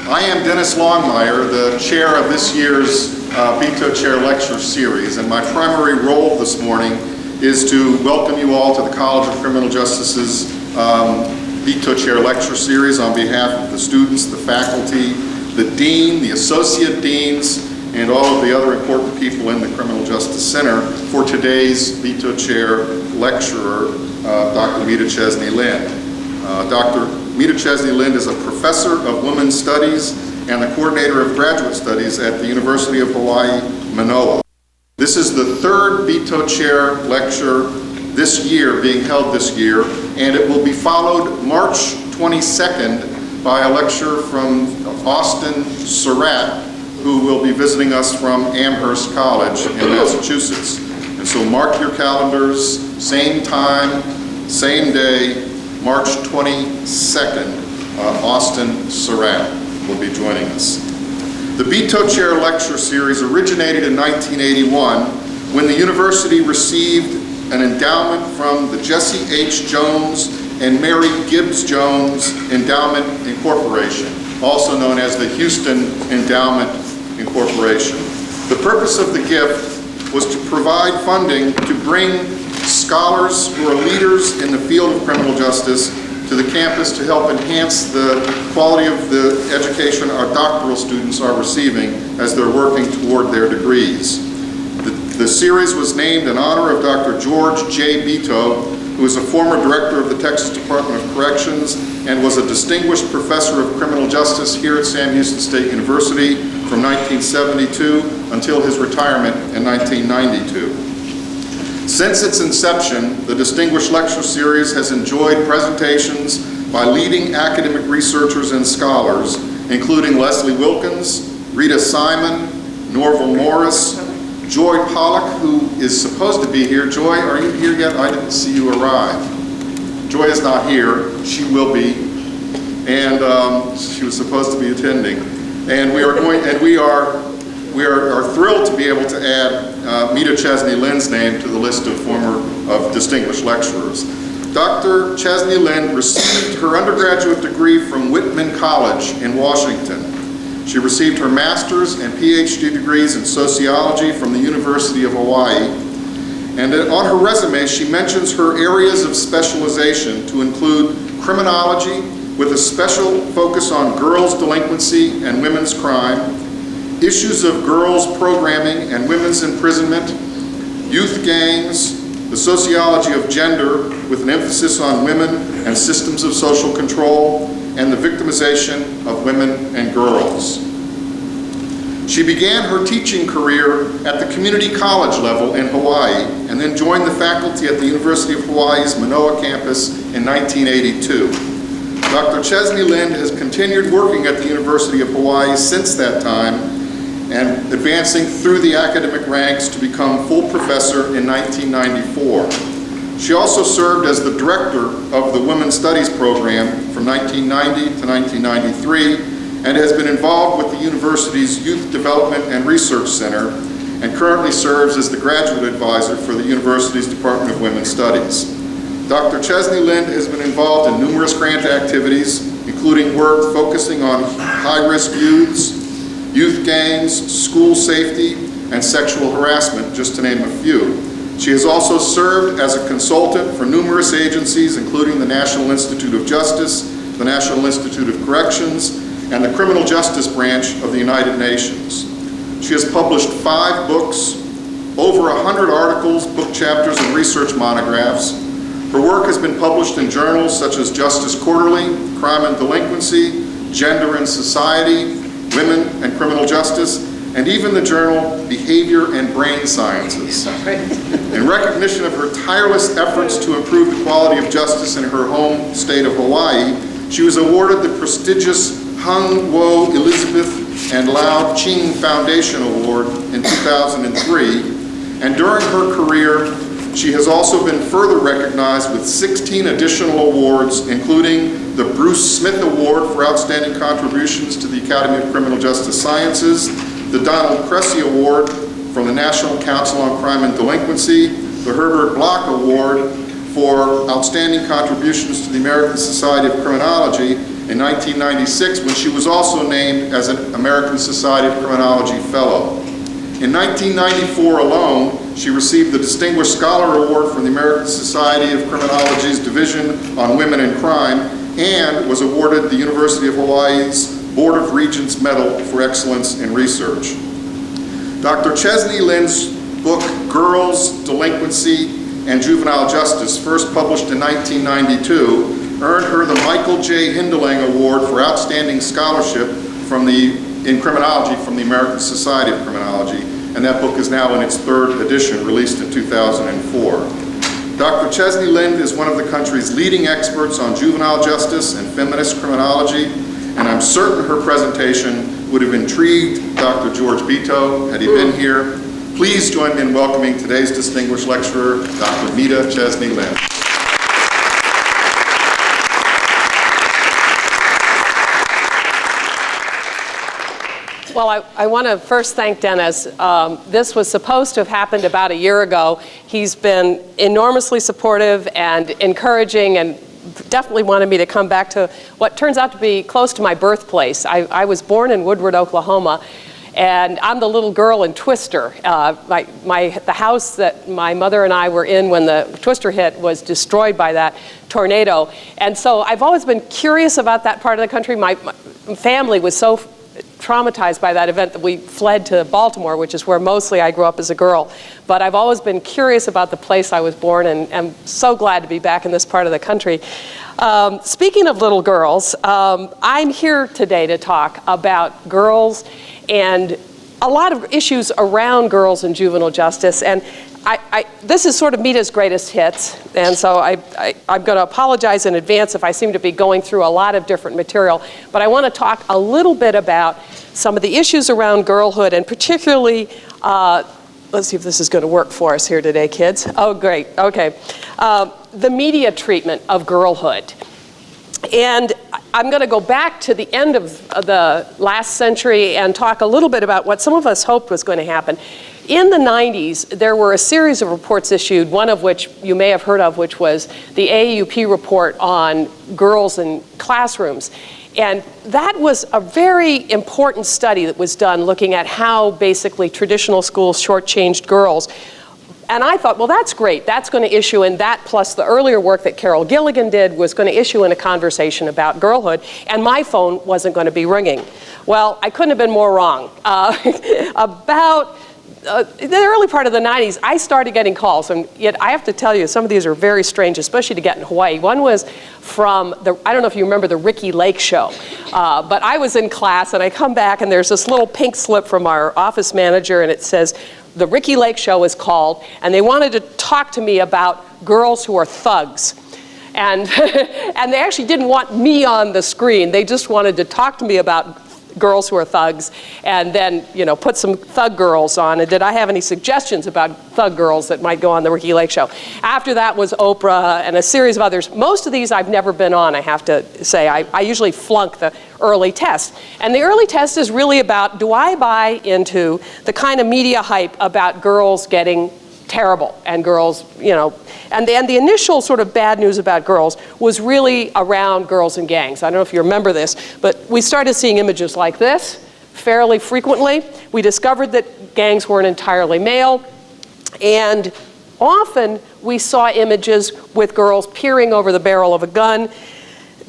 I am Dennis Longmire, the chair of this year's Beto Chair Lecture Series, and my primary role this morning is to welcome you all to the College of Criminal Justice's Beto Chair Lecture Series on behalf of the students, the faculty, the dean, the associate deans, and all of the other important people in the Criminal Justice Center for today's Beto Chair lecturer, Dr. Meda Chesney-Lind. Dr. Meda Chesney-Lind is a professor of women's studies and the coordinator of graduate studies at the University of Hawaii, Manoa. This is the third Beto Chair lecture this year, being held this year, and it will be followed March 22nd by a lecture from Austin Surratt, who will be visiting us from Amherst College in Massachusetts. And so mark your calendars, same time, same day, March 22nd, Austin Surratt will be joining us. The Beto Chair Lecture Series originated in 1981 when the university received an endowment from the Jesse H. Jones and Mary Gibbs Jones Endowment Incorporation, also known as the Houston Endowment Incorporation. The purpose of the gift was to provide funding to bring scholars who are leaders in the field of criminal justice to the campus to help enhance the quality of the education our doctoral students are receiving as they're working toward their degrees. The series was named in honor of Dr. George J. Beto, who is a former director of the Texas Department of Corrections and was a distinguished professor of criminal justice here at Sam Houston State University from 1972 until his retirement in 1992. Since its inception, the Distinguished Lecture Series has enjoyed presentations by leading academic researchers and scholars, including Leslie Wilkins, Rita Simon, Norval Morris, Joy Pollack, who is supposed to be here. Joy, are you here yet? I didn't see you arrive. Joy is not here. She will be, and she was supposed to be attending. And we are thrilled to be able to add Meda Chesney-Lind's name to the list of distinguished lecturers. Dr. Chesney-Lind received her undergraduate degree from Whitman College in Washington. She received her master's and PhD degrees in sociology from the University of Hawaii. And on her resume, she mentions her areas of specialization to include criminology, with a special focus on girls' delinquency and women's crime, issues of girls' programming and women's imprisonment, youth gangs, the sociology of gender with an emphasis on women and systems of social control, and the victimization of women and girls. She began her teaching career at the community college level in Hawaii and then joined the faculty at the University of Hawaii's Manoa campus in 1982. Dr. Chesney-Lind has continued working at the University of Hawaii since that time and advancing through the academic ranks to become full professor in 1994. She also served as the director of the Women's Studies program from 1990 to 1993 and has been involved with the university's Youth Development and Research Center and currently serves as the graduate advisor for the university's Department of Women's Studies. Dr. Chesney-Lind has been involved in numerous grant activities, including work focusing on high-risk youths, youth gangs, school safety, and sexual harassment, just to name a few. She has also served as a consultant for numerous agencies, including the National Institute of Justice, the National Institute of Corrections, and the Criminal Justice Branch of the United Nations. She has published 5 books, over 100 articles, book chapters, and research monographs. Her work has been published in journals such as Justice Quarterly, Crime and Delinquency, Gender and Society, Women and Criminal Justice, and even the journal Behavior and Brain Sciences. In recognition of her tireless efforts to improve the quality of justice in her home state of Hawaii, she was awarded the prestigious Hung Wo Elizabeth and Lau Ching Foundation Award in 2003, and during her career, she has also been further recognized with 16 additional awards, including the Bruce Smith Award for Outstanding Contributions to the Academy of Criminal Justice Sciences, the Donald Cressy Award from the National Council on Crime and Delinquency, the Herbert Block Award for Outstanding Contributions to the American Society of Criminology, in 1996 when she was also named as an American Society of Criminology Fellow. In 1994 alone, she received the Distinguished Scholar Award from the American Society of Criminology's Division on Women and Crime, and was awarded the University of Hawaii's Board of Regents Medal for Excellence in Research. Dr. Chesney-Lind's book, Girls, Delinquency, and Juvenile Justice, first published in 1992, earned her the Michael J. Hindelang Award for Outstanding Scholarship in Criminology from the American Society of Criminology, and that book is now in its third edition, released in 2004. Dr. Chesney-Lind is one of the country's leading experts on juvenile justice and feminist criminology, and I'm certain her presentation would have intrigued Dr. George Beto had he been here. Please join me in welcoming today's distinguished lecturer, Dr. Meda Chesney-Lind. Well, I want to first thank Dennis. This was supposed to have happened about a year ago. He's been enormously supportive and encouraging, and definitely wanted me to come back to what turns out to be close to my birthplace. I was born in Woodward, Oklahoma, and I'm the little girl in Twister. The house that my mother and I were in when the Twister hit was destroyed by that tornado. And so I've always been curious about that part of the country. My family was so traumatized by that event that we fled to Baltimore, which is where mostly I grew up as a girl. But I've always been curious about the place I was born, and I'm so glad to be back in this part of the country. Speaking of little girls, I'm here today to talk about girls and a lot of issues around girls and juvenile justice. And this is sort of Meda's greatest hits, and so I'm going to apologize in advance if I seem to be going through a lot of different material, but I want to talk a little bit about some of the issues around girlhood, and particularly, let's see if this is going to work for us here today, kids. Oh, great, okay. The media treatment of girlhood. And I'm going to go back to the end of the last century and talk a little bit about what some of us hoped was going to happen. In the 90s, there were a series of reports issued, one of which you may have heard of, which was the AAUP report on girls in classrooms. And that was a very important study that was done looking at how basically traditional schools shortchanged girls. And I thought, well, that's great. That's going to issue in that, plus the earlier work that Carol Gilligan did was going to issue in a conversation about girlhood, and my phone wasn't going to be ringing. Well, I couldn't have been more wrong. About the early part of the 90s, I started getting calls, and yet I have to tell you, some of these are very strange, especially to get in Hawaii. One was from I don't know if you remember the Ricky Lake show, but I was in class, and I come back, and there's this little pink slip from our office manager, and it says, the Ricky Lake show is called, and they wanted to talk to me about girls who are thugs. And, and they actually didn't want me on the screen. They just wanted to talk to me about girls who are thugs, and then, you know, put some thug girls on. And did I have any suggestions about thug girls that might go on the Ricky Lake show? After that was Oprah and a series of others. Most of these I've never been on, I have to say. I usually flunk the early test. And the early test is really about, do I buy into the kind of media hype about girls getting terrible and girls, you know, and the initial sort of bad news about girls was really around girls and gangs. I don't know if you remember this, but we started seeing images like this fairly frequently. We discovered that gangs weren't entirely male, and often we saw images with girls peering over the barrel of a gun.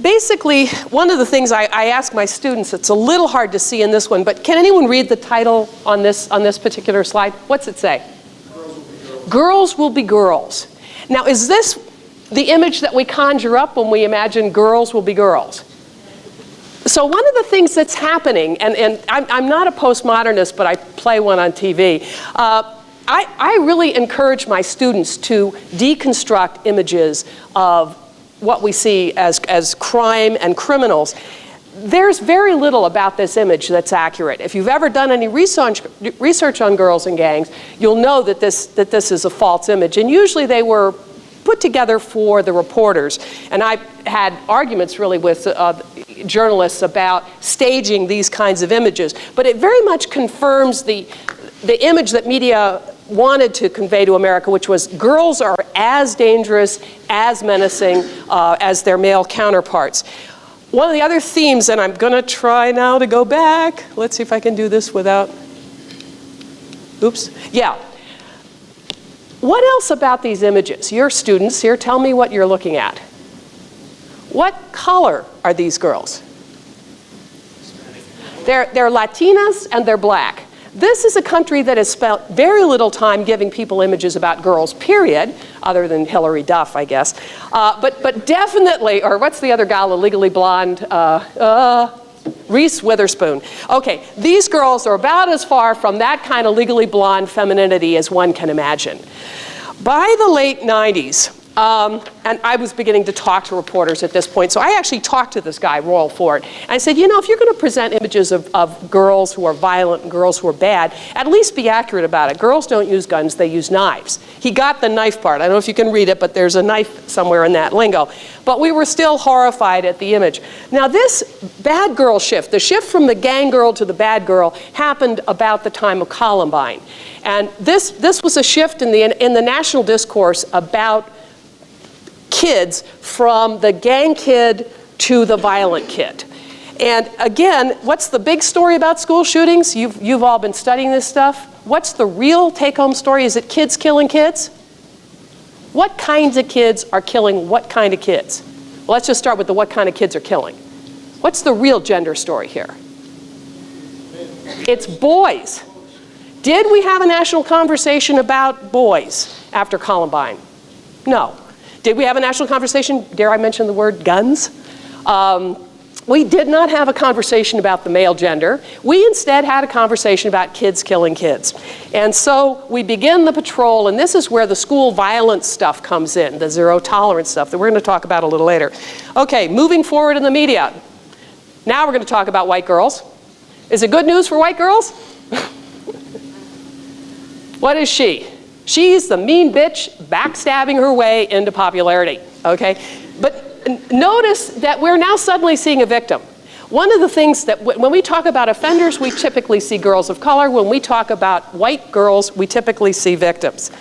Basically, one of the things I ask my students, it's a little hard to see in this one, but can anyone read the title on this particular slide? What's it say? Girls will be girls. Now, is this the image that we conjure up when we imagine girls will be girls? So one of the things that's happening, and I'm not a postmodernist, but I play one on TV, I really encourage my students to deconstruct images of what we see as crime and criminals. There's very little about this image that's accurate. If you've ever done any research on girls and gangs, you'll know that this is a false image. And usually they were put together for the reporters. And I've had arguments really with journalists about staging these kinds of images. But it very much confirms the image that media wanted to convey to America, which was girls are as dangerous, as menacing as their male counterparts. one of the other themes, and I'm going to try now to go back. Let's see if I can do this without, oops, yeah. What else about these images? You're students here, tell me what you're looking at. What color are these girls? They're Latinas and they're black. This is a country that has spent very little time giving people images about girls, period, other than Hillary Duff, I guess. But definitely, or what's the other gal, the Legally Blonde? Reese Witherspoon. Okay, these girls are about as far from that kind of legally blonde femininity as one can imagine. By the late 90s, and I was beginning to talk to reporters at this point, so I actually talked to this guy, Royal Ford, and I said, you know, if you're going to present images of girls who are violent and girls who are bad, at least be accurate about it. Girls don't use guns, they use knives. He got the knife part. I don't know if you can read it, but there's a knife somewhere in that lingo. But we were still horrified at the image. Now this bad girl shift, the shift from the gang girl to the bad girl, happened about the time of Columbine. And this was a shift in the national discourse about kids from the gang kid to the violent kid. And again, what's the big story about school shootings? You've all been studying this stuff. What's the real take-home story? Is it kids killing kids? What kinds of kids are killing what kind of kids? Well, let's just start with the what kind of kids are killing. What's the real gender story here? It's boys. Did we have a national conversation about boys after Columbine? No. Did we have a national conversation, dare I mention the word guns? We did not have a conversation about the male gender. We instead had a conversation about kids killing kids. And so we begin the patrol, and this is where the school violence stuff comes in, the zero tolerance stuff that we're going to talk about a little later. Okay, moving forward in the media. Now we're going to talk about white girls. Is it good news for white girls? What is she? She's the mean bitch backstabbing her way into popularity, okay? But notice that we're now suddenly seeing a victim. One of the things that when we talk about offenders, we typically see girls of color. When we talk about white girls, we typically see victims.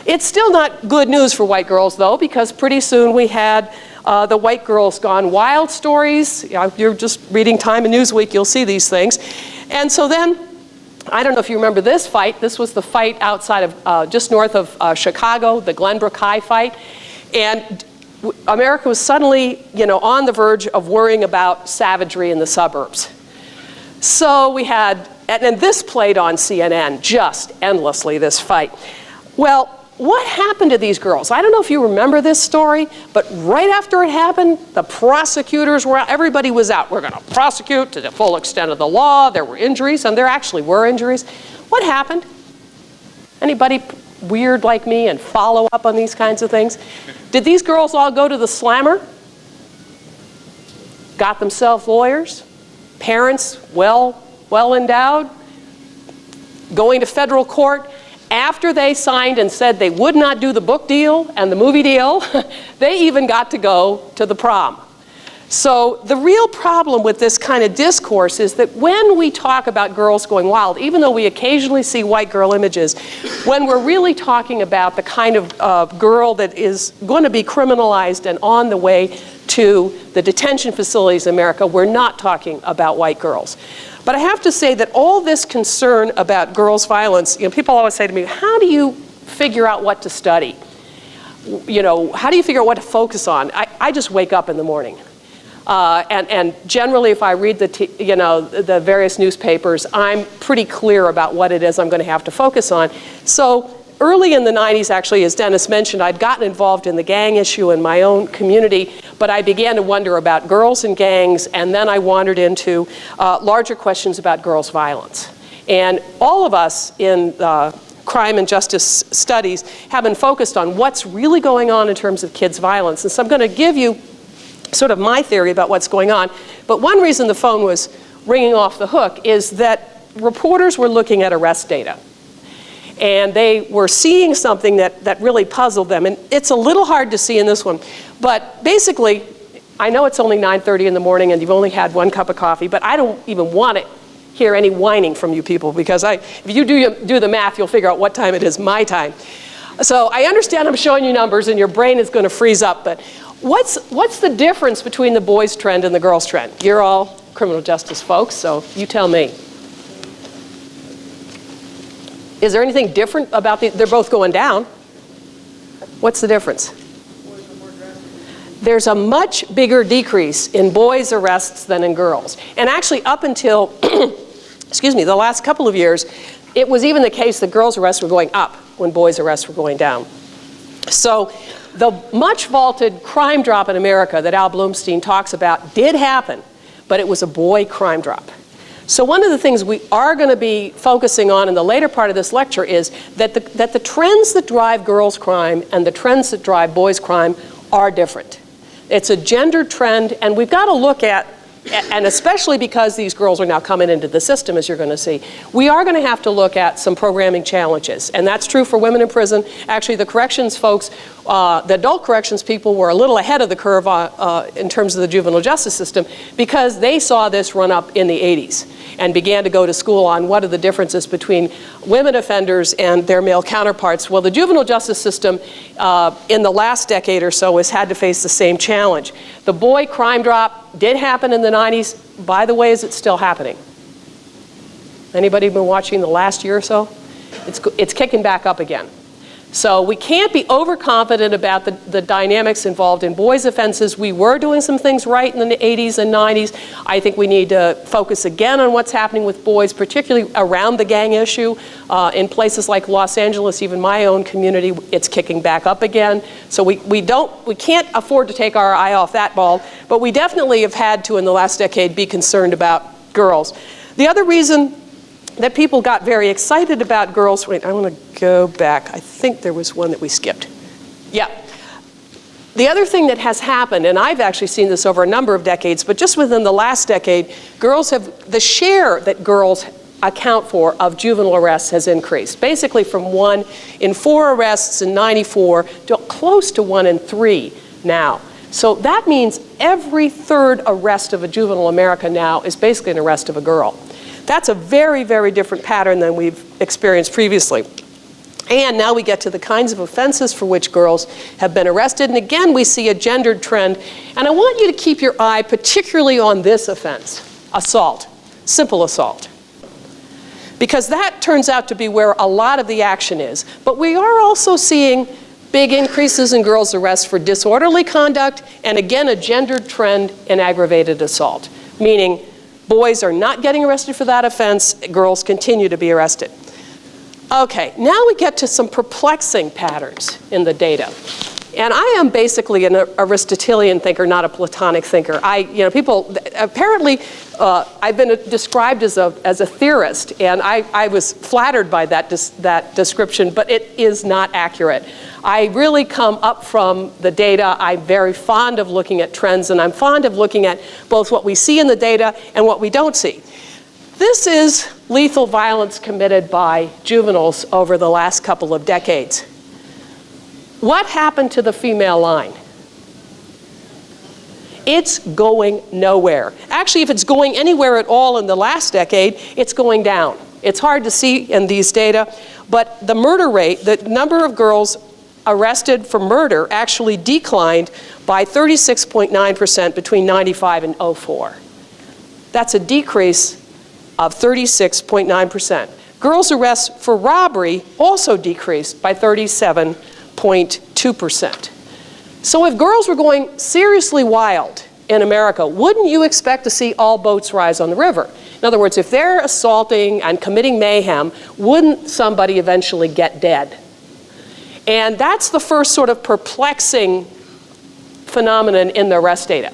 It's still not good news for white girls, though, because pretty soon we had the White Girls Gone Wild stories. You're just reading Time and Newsweek, you'll see these things. And so then, I don't know if you remember this fight. This was the fight outside of, just north of Chicago, the Glenbrook High fight. And America was suddenly, on the verge of worrying about savagery in the suburbs. So we had, and this played on CNN just endlessly, this fight. Well, what happened to these girls? I don't know if you remember this story, but right after it happened, the prosecutors were out, everybody was out. We're going to prosecute to the full extent of the law. There were injuries, and there actually were injuries. What happened? Anybody weird like me and follow up on these kinds of things? Did these girls all go to the slammer? Got themselves lawyers? Parents well endowed? Going to federal court? After they signed and said they would not do the book deal and the movie deal, they even got to go to the prom. So the real problem with this kind of discourse is that when we talk about girls going wild, even though we occasionally see white girl images, when we're really talking about the kind of girl that is going to be criminalized and on the way to the detention facilities in America, we're not talking about white girls. But I have to say that all this concern about girls' violence, people always say to me, how do you figure out what to study? How do you figure out what to focus on? I just wake up in the morning. And generally, if I read the various newspapers, I'm pretty clear about what it is I'm going to have to focus on. So early in the 90s, actually, as Dennis mentioned, I'd gotten involved in the gang issue in my own community, but I began to wonder about girls and gangs, and then I wandered into larger questions about girls' violence. And all of us in crime and justice studies have been focused on what's really going on in terms of kids' violence. And so I'm going to give you sort of my theory about what's going on. But one reason the phone was ringing off the hook is that reporters were looking at arrest data. And they were seeing something that really puzzled them. And it's a little hard to see in this one. But basically, I know it's only 9:30 in the morning and you've only had one cup of coffee, but I don't even want to hear any whining from you people, because if you do the math, you'll figure out what time it is my time. So I understand I'm showing you numbers and your brain is going to freeze up, but What's the difference between the boys' trend and the girls' trend? You're all criminal justice folks, so you tell me. Is there anything different about they're both going down. What's the difference? There's a much bigger decrease in boys' arrests than in girls. And actually up until, excuse me, the last couple of years, it was even the case that girls' arrests were going up when boys' arrests were going down. So the much vaulted crime drop in America that Al Bloomstein talks about did happen, but it was a boy crime drop. So one of the things we are going to be focusing on in the later part of this lecture is that the trends that drive girls' crime and the trends that drive boys' crime are different. It's a gender trend, and we've got to look at, and especially because these girls are now coming into the system, as you're going to see, we are going to have to look at some programming challenges. And that's true for women in prison. Actually, the corrections folks, the adult corrections people were a little ahead of the curve in terms of the juvenile justice system because they saw this run up in the 80s and began to go to school on what are the differences between women offenders and their male counterparts. Well, the juvenile justice system in the last decade or so has had to face the same challenge. The boy crime drop did happen in the 90s. By the way, is it still happening? Anybody been watching the last year or so? It's kicking back up again. So we can't be overconfident about the dynamics involved in boys' offenses. We were doing some things right in the 80s and 90s. I think we need to focus again on what's happening with boys, particularly around the gang issue. In places like Los Angeles, even my own community, it's kicking back up again. So we can't afford to take our eye off that ball, but we definitely have had to, in the last decade, be concerned about girls. The other reason that people got very excited about girls. Wait, I want to go back. I think there was one that we skipped. Yeah. The other thing that has happened, and I've actually seen this over a number of decades, but just within the last decade, the share that girls account for of juvenile arrests has increased. Basically from 1 in 4 arrests in '94 to close to 1 in 3 now. So that means every 3rd arrest of a juvenile America now is basically an arrest of a girl. That's a very, very different pattern than we've experienced previously. And now we get to the kinds of offenses for which girls have been arrested. And again, we see a gendered trend. And I want you to keep your eye particularly on this offense, assault, simple assault. Because that turns out to be where a lot of the action is. But we are also seeing big increases in girls' arrests for disorderly conduct, and again, a gendered trend in aggravated assault, meaning boys are not getting arrested for that offense, girls continue to be arrested. Okay, now we get to some perplexing patterns in the data. And I am basically an Aristotelian thinker, not a Platonic thinker. People, apparently, I've been described as a theorist, and I was flattered by that description, but it is not accurate. I really come up from the data. I'm very fond of looking at trends, and I'm fond of looking at both what we see in the data and what we don't see. This is lethal violence committed by juveniles over the last couple of decades. What happened to the female line? It's going nowhere. Actually, if it's going anywhere at all in the last decade, it's going down. It's hard to see in these data, but the murder rate, the number of girls arrested for murder actually declined by 36.9% between 95 and 04. That's a decrease of 36.9%. Girls' arrests for robbery also decreased by 37.2%. So if girls were going seriously wild in America, wouldn't you expect to see all boats rise on the river? In other words, if they're assaulting and committing mayhem, wouldn't somebody eventually get dead? And that's the first sort of perplexing phenomenon in the arrest data.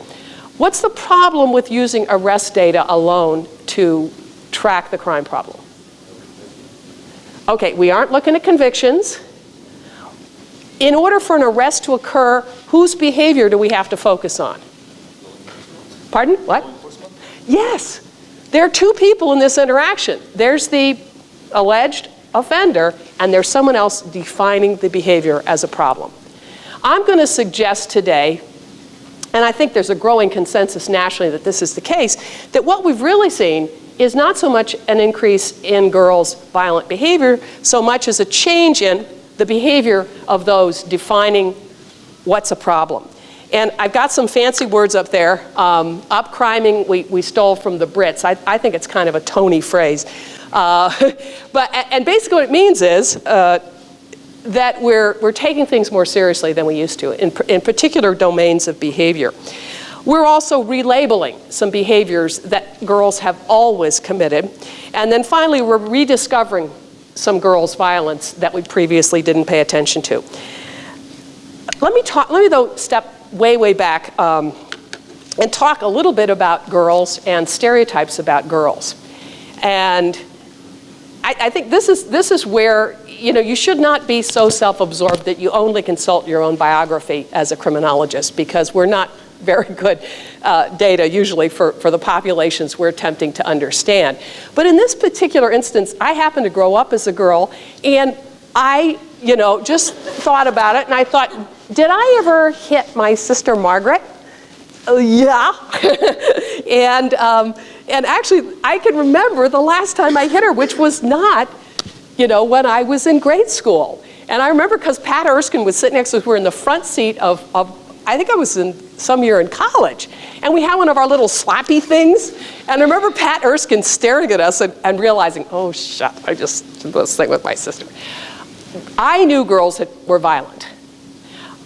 What's the problem with using arrest data alone to track the crime problem? Okay, we aren't looking at convictions. In order for an arrest to occur, whose behavior do we have to focus on? Pardon? What? Yes. There are 2 people in this interaction. There's the alleged offender, and there's someone else defining the behavior as a problem. I'm going to suggest today, and I think there's a growing consensus nationally that this is the case, that what we've really seen is not so much an increase in girls' violent behavior, so much as a change in the behavior of those defining what's a problem. And I've got some fancy words up there. Upcriming, we stole from the Brits. I think it's kind of a Tony phrase. And basically what it means is that we're taking things more seriously than we used to, in particular domains of behavior. We're also relabeling some behaviors that girls have always committed. And then finally, we're rediscovering some girls' violence that we previously didn't pay attention to. Let me though step way back and talk a little bit about girls and stereotypes about girls. And I think this is where, you know, you should not be so self-absorbed that you only consult your own biography as a criminologist, because we're not very good data usually for the populations we're attempting to understand. But in this particular instance, I happened to grow up as a girl, and I, you know, just thought about it, and I thought, did I ever hit my sister Margaret? Yeah. And actually, I can remember the last time I hit her, which was not, you know, when I was in grade school. And I remember because Pat Erskine was sitting next to us. We were in the front seat of I think I was in some year in college. And we had one of our little slappy things. And I remember Pat Erskine staring at us and realizing, oh, shit, I just did this thing with my sister. I knew girls were violent.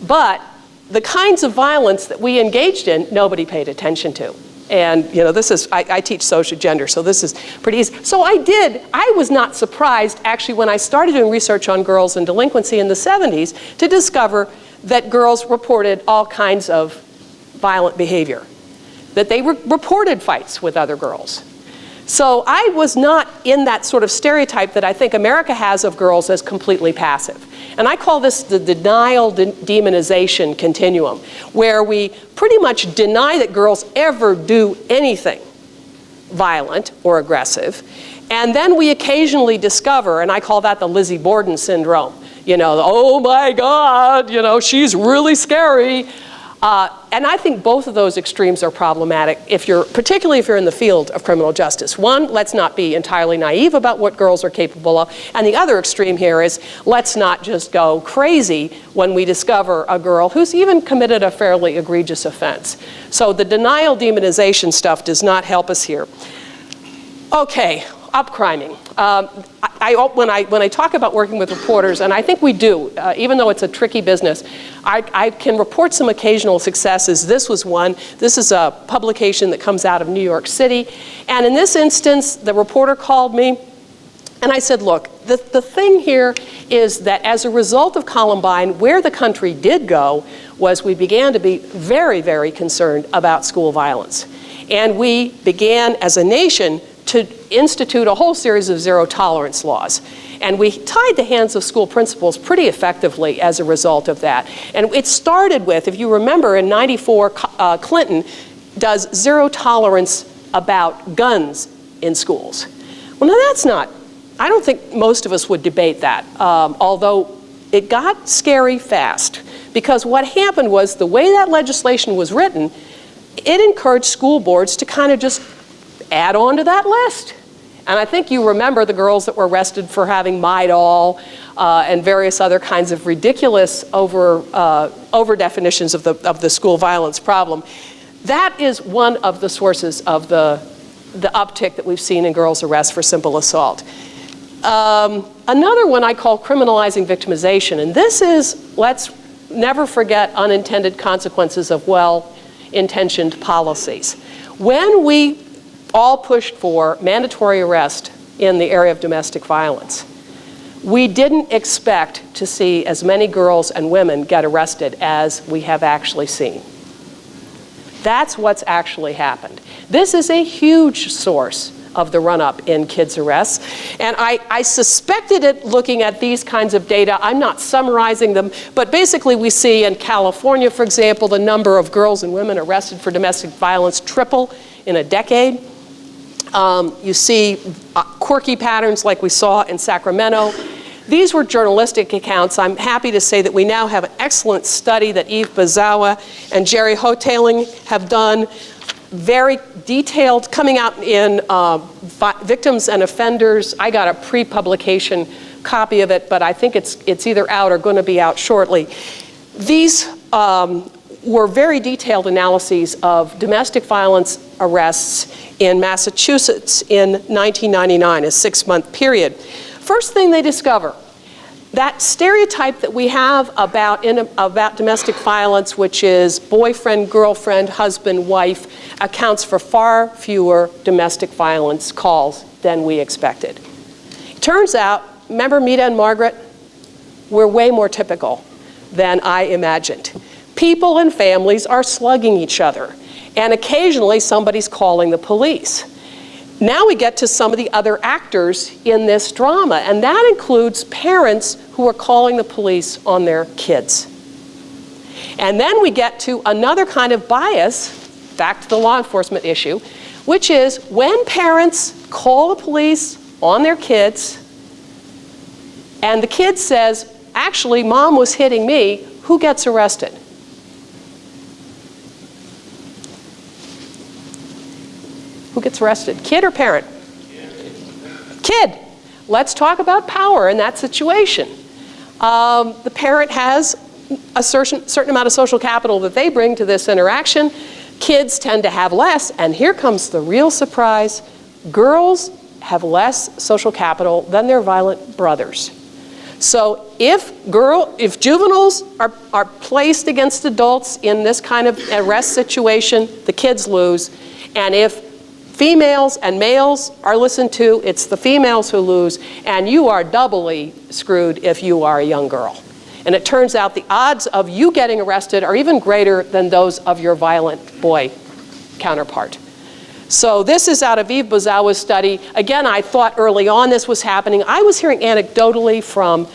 But the kinds of violence that we engaged in, nobody paid attention to. And, you know, this is, I teach social gender, so this is pretty easy. So I was not surprised, actually, when I started doing research on girls and delinquency in the 70s, to discover that girls reported all kinds of violent behavior, that they reported fights with other girls. So I was not in that sort of stereotype that I think America has of girls as completely passive. And I call this the denial demonization continuum, where we pretty much deny that girls ever do anything violent or aggressive. And then we occasionally discover, and I call that the Lizzie Borden syndrome. You know, oh my God, you know, she's really scary. And I think both of those extremes are problematic, particularly if you're in the field of criminal justice. One, let's not be entirely naive about what girls are capable of. And the other extreme here is, let's not just go crazy when we discover a girl who's even committed a fairly egregious offense. So the denial demonization stuff does not help us here. Okay, upcriming. When I talk about working with reporters, and I think we do, even though it's a tricky business, I can report some occasional successes. This was one. This is a publication that comes out of New York City. And in this instance, the reporter called me, and I said, look, the thing here is that as a result of Columbine, where the country did go was we began to be very, very concerned about school violence. And we began, as a nation, to institute a whole series of zero-tolerance laws. And we tied the hands of school principals pretty effectively as a result of that. And it started with, if you remember, in '94, Clinton does zero tolerance about guns in schools. Well, now that's not, I don't think most of us would debate that, although it got scary fast. Because what happened was, the way that legislation was written, it encouraged school boards to kind of just add on to that list. And I think you remember the girls that were arrested for having Midol and various other kinds of ridiculous over definitions of the school violence problem. That is one of the sources of the uptick that we've seen in girls' arrests for simple assault. Another one I call criminalizing victimization, and this is, let's never forget unintended consequences of well-intentioned policies. When we all pushed for mandatory arrest in the area of domestic violence, we didn't expect to see as many girls and women get arrested as we have actually seen. That's what's actually happened. This is a huge source of the run-up in kids' arrests. And I suspected it looking at these kinds of data. I'm not summarizing them, but basically we see in California, for example, the number of girls and women arrested for domestic violence triple in a decade. You see quirky patterns like we saw in Sacramento. These were journalistic accounts. I'm happy to say that we now have an excellent study that Eve Bazawa and Jerry Hoteling have done, very detailed, coming out in Victims and Offenders. I got a pre-publication copy of it, but I think it's either out or going to be out shortly. These were very detailed analyses of domestic violence arrests in Massachusetts in 1999, a 6-month period. First thing they discover, that stereotype that we have about domestic violence, which is boyfriend, girlfriend, husband, wife, accounts for far fewer domestic violence calls than we expected. Turns out, remember Meda and Margaret? We're way more typical than I imagined. People and families are slugging each other, and occasionally somebody's calling the police. Now we get to some of the other actors in this drama, and that includes parents who are calling the police on their kids. And then we get to another kind of bias, back to the law enforcement issue, which is when parents call the police on their kids, and the kid says, actually, mom was hitting me, who gets arrested? Who gets arrested? Kid or parent? Kid. Let's talk about power in that situation. The parent has a certain amount of social capital that they bring to this interaction. Kids tend to have less, and here comes the real surprise. Girls have less social capital than their violent brothers. So if juveniles are placed against adults in this kind of arrest situation, the kids lose. And if females and males are listened to, it's the females who lose, and you are doubly screwed if you are a young girl. And it turns out the odds of you getting arrested are even greater than those of your violent boy counterpart. So this is out of Eve Bozawa's study. Again, I thought early on this was happening. I was hearing anecdotally from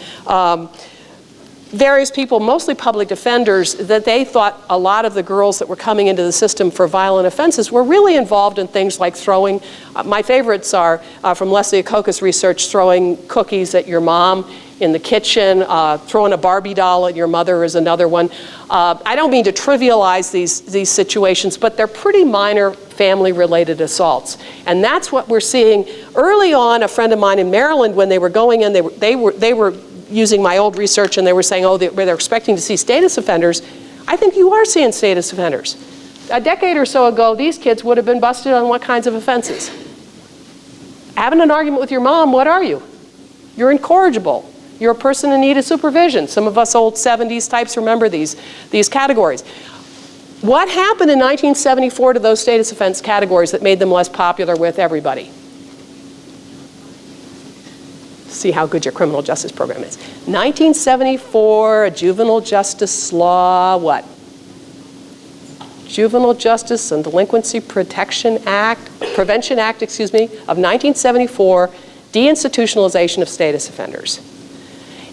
various people, mostly public defenders, that they thought a lot of the girls that were coming into the system for violent offenses were really involved in things like throwing, my favorites are from Leslie Akoka's research, throwing cookies at your mom in the kitchen, throwing a Barbie doll at your mother is another one. I don't mean to trivialize these situations, but they're pretty minor family-related assaults. And that's what we're seeing. Early on, a friend of mine in Maryland, when they were going in, they were using my old research, and they were saying, oh, they're expecting to see status offenders. I think you are seeing status offenders. A decade or so ago, these kids would have been busted on what kinds of offenses? Having an argument with your mom, what are you? You're incorrigible. You're a person in need of supervision. Some of us old 70s types remember these categories. What happened in 1974 to those status offense categories that made them less popular with everybody? See how good your criminal justice program is. 1974, a juvenile justice law, what? Juvenile Justice and Delinquency Prevention Act, of 1974, Deinstitutionalization of Status Offenders.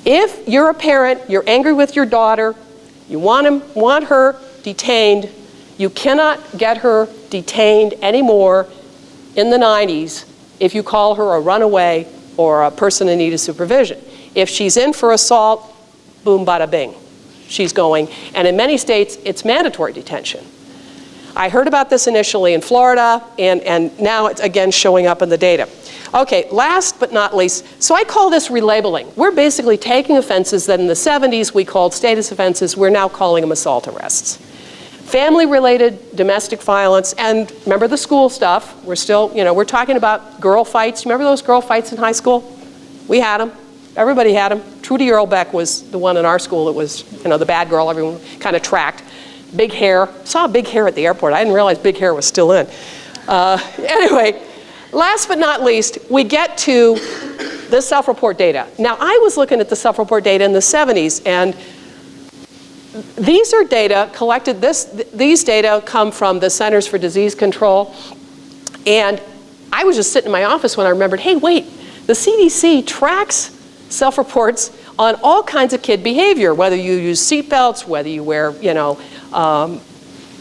If you're a parent, you're angry with your daughter, you want her detained, you cannot get her detained anymore in the 90s if you call her a runaway or a person in need of supervision. If she's in for assault, boom, bada bing, she's going. And in many states, it's mandatory detention. I heard about this initially in Florida, and now it's again showing up in the data. Okay, last but not least, so I call this relabeling. We're basically taking offenses that in the 70s we called status offenses, we're now calling them assault arrests. Family-related domestic violence, and remember the school stuff. We're still, we're talking about girl fights. Remember those girl fights in high school? We had them. Everybody had them. Trudy Earlbeck was the one in our school that was, the bad girl everyone kind of tracked. Big hair. Saw big hair at the airport. I didn't realize big hair was still in. Anyway, last but not least, we get to the self-report data. Now, I was looking at the self-report data in the 70s, and these are data collected, these data come from the Centers for Disease Control, and I was just sitting in my office when I remembered, hey, wait, the CDC tracks self-reports on all kinds of kid behavior, whether you use seatbelts, whether you wear,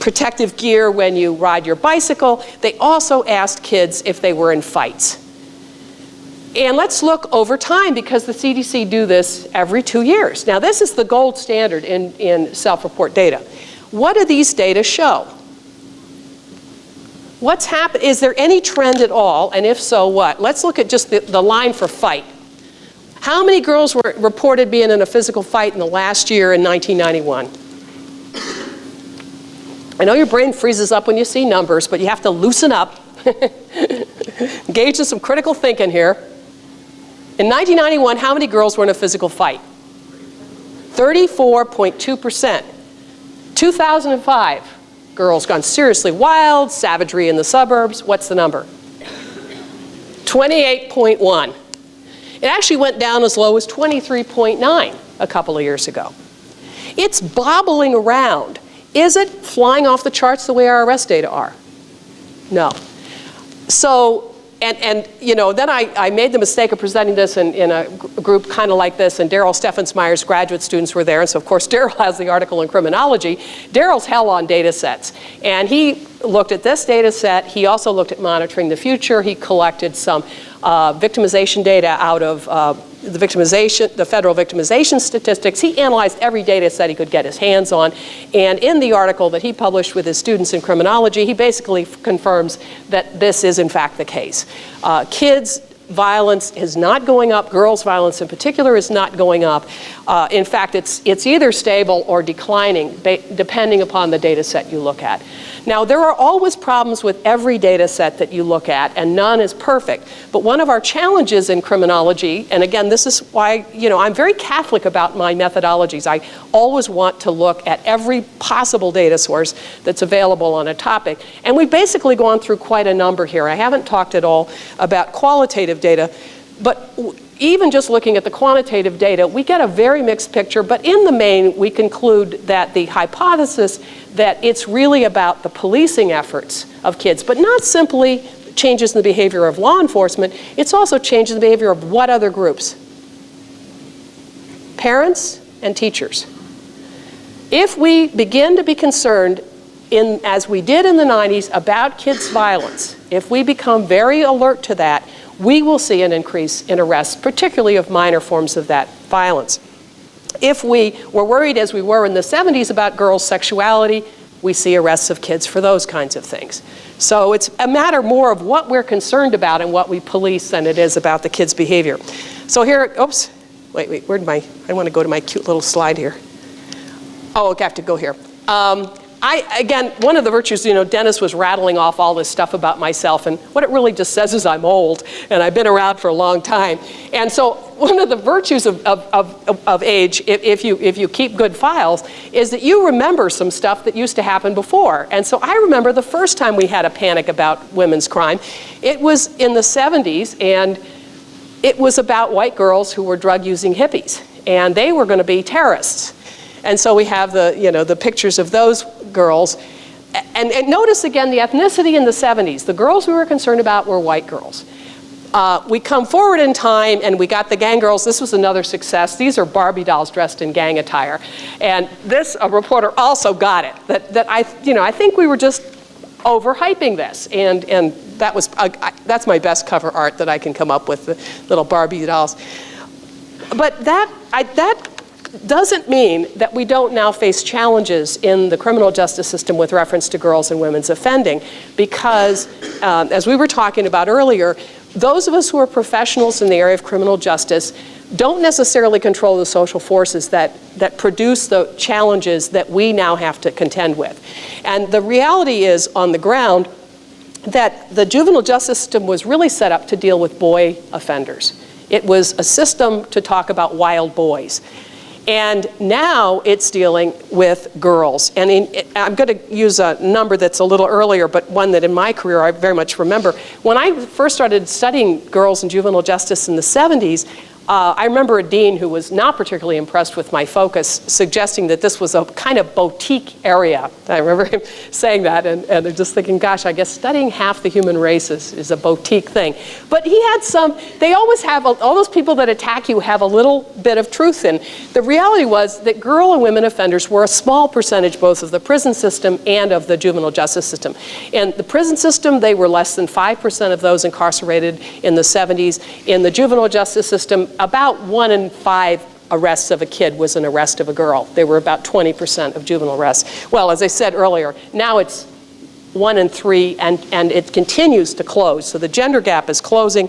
protective gear when you ride your bicycle. They also asked kids if they were in fights. And let's look over time, because the CDC do this every 2 years. Now, this is the gold standard in self-report data. What do these data show? What's happened? Is there any trend at all? And if so, what? Let's look at just the line for fight. How many girls were reported being in a physical fight in the last year in 1991? I know your brain freezes up when you see numbers, but you have to loosen up. Engage in some critical thinking here. In 1991, how many girls were in a physical fight? 34.2%. 2005, girls gone seriously wild, savagery in the suburbs. What's the number? 28.1. It actually went down as low as 23.9 a couple of years ago. It's bobbling around. Is it flying off the charts the way our arrest data are? No. So, and you know, then I made the mistake of presenting this in a group kind of like this, and Daryl Steffensmeyer's graduate students were there, and so of course Daryl has the article in Criminology. Daryl's hell on data sets, and he looked at this data set. He also looked at monitoring the future. He collected some victimization data out of the federal victimization statistics. He analyzed every data set he could get his hands on, and in the article that he published with his students in criminology, he basically confirms that this is in fact the case. Kids' violence is not going up. Girls' violence in particular is not going up. In fact, it's either stable or declining depending upon the data set you look at. Now, there are always problems with every data set that you look at, and none is perfect. But one of our challenges in criminology, and again, this is why, you know, I'm very Catholic about my methodologies. I always want to look at every possible data source that's available on a topic. And we've basically gone through quite a number here. I haven't talked at all about qualitative data, but even just looking at the quantitative data, we get a very mixed picture, but in the main, we conclude that the hypothesis that it's really about the policing efforts of kids, but not simply changes in the behavior of law enforcement, it's also changes in the behavior of what other groups? Parents and teachers. If we begin to be concerned, as we did in the 90s, about kids' violence, if we become very alert to that, we will see an increase in arrests, particularly of minor forms of that violence. If we were worried, as we were in the 70s, about girls' sexuality, we see arrests of kids for those kinds of things. So it's a matter more of what we're concerned about and what we police than it is about the kids' behavior. So here, oops, wait, I want to go to my cute little slide here. Oh, I have to go here. Again, one of the virtues, you know, Dennis was rattling off all this stuff about myself, and what it really just says is I'm old, and I've been around for a long time. And so one of the virtues of age, if you keep good files, is that you remember some stuff that used to happen before. And so I remember the first time we had a panic about women's crime. It was in the 70s, and it was about white girls who were drug-using hippies, and they were going to be terrorists. And so we have the pictures of those girls. And notice again the ethnicity in the 70s. The girls we were concerned about were white girls. We come forward in time and we got the gang girls. This was another success. These are Barbie dolls dressed in gang attire. And this, a reporter also got it. I think we were just overhyping this. And that's my best cover art that I can come up with, the little Barbie dolls. But that doesn't mean that we don't now face challenges in the criminal justice system with reference to girls and women's offending, because as we were talking about earlier, those of us who are professionals in the area of criminal justice don't necessarily control the social forces that produce the challenges that we now have to contend with. And the reality is, on the ground, that the juvenile justice system was really set up to deal with boy offenders. It was a system to talk about wild boys. And now it's dealing with girls. And I'm going to use a number that's a little earlier, but one that in my career I very much remember. When I first started studying girls and juvenile justice in the 70s, I remember a dean who was not particularly impressed with my focus, suggesting that this was a kind of boutique area. I remember him saying that, and I'm just thinking, gosh, I guess studying half the human race is a boutique thing. But he had they always have, all those people that attack you have a little bit of truth in. The reality was that girl and women offenders were a small percentage both of the prison system and of the juvenile justice system. In the prison system, they were less than 5% of those incarcerated in the 70s. In the juvenile justice system, about 1 in 5 arrests of a kid was an arrest of a girl. They were about 20% of juvenile arrests. Well, as I said earlier, now it's 1 in 3, and it continues to close. So the gender gap is closing.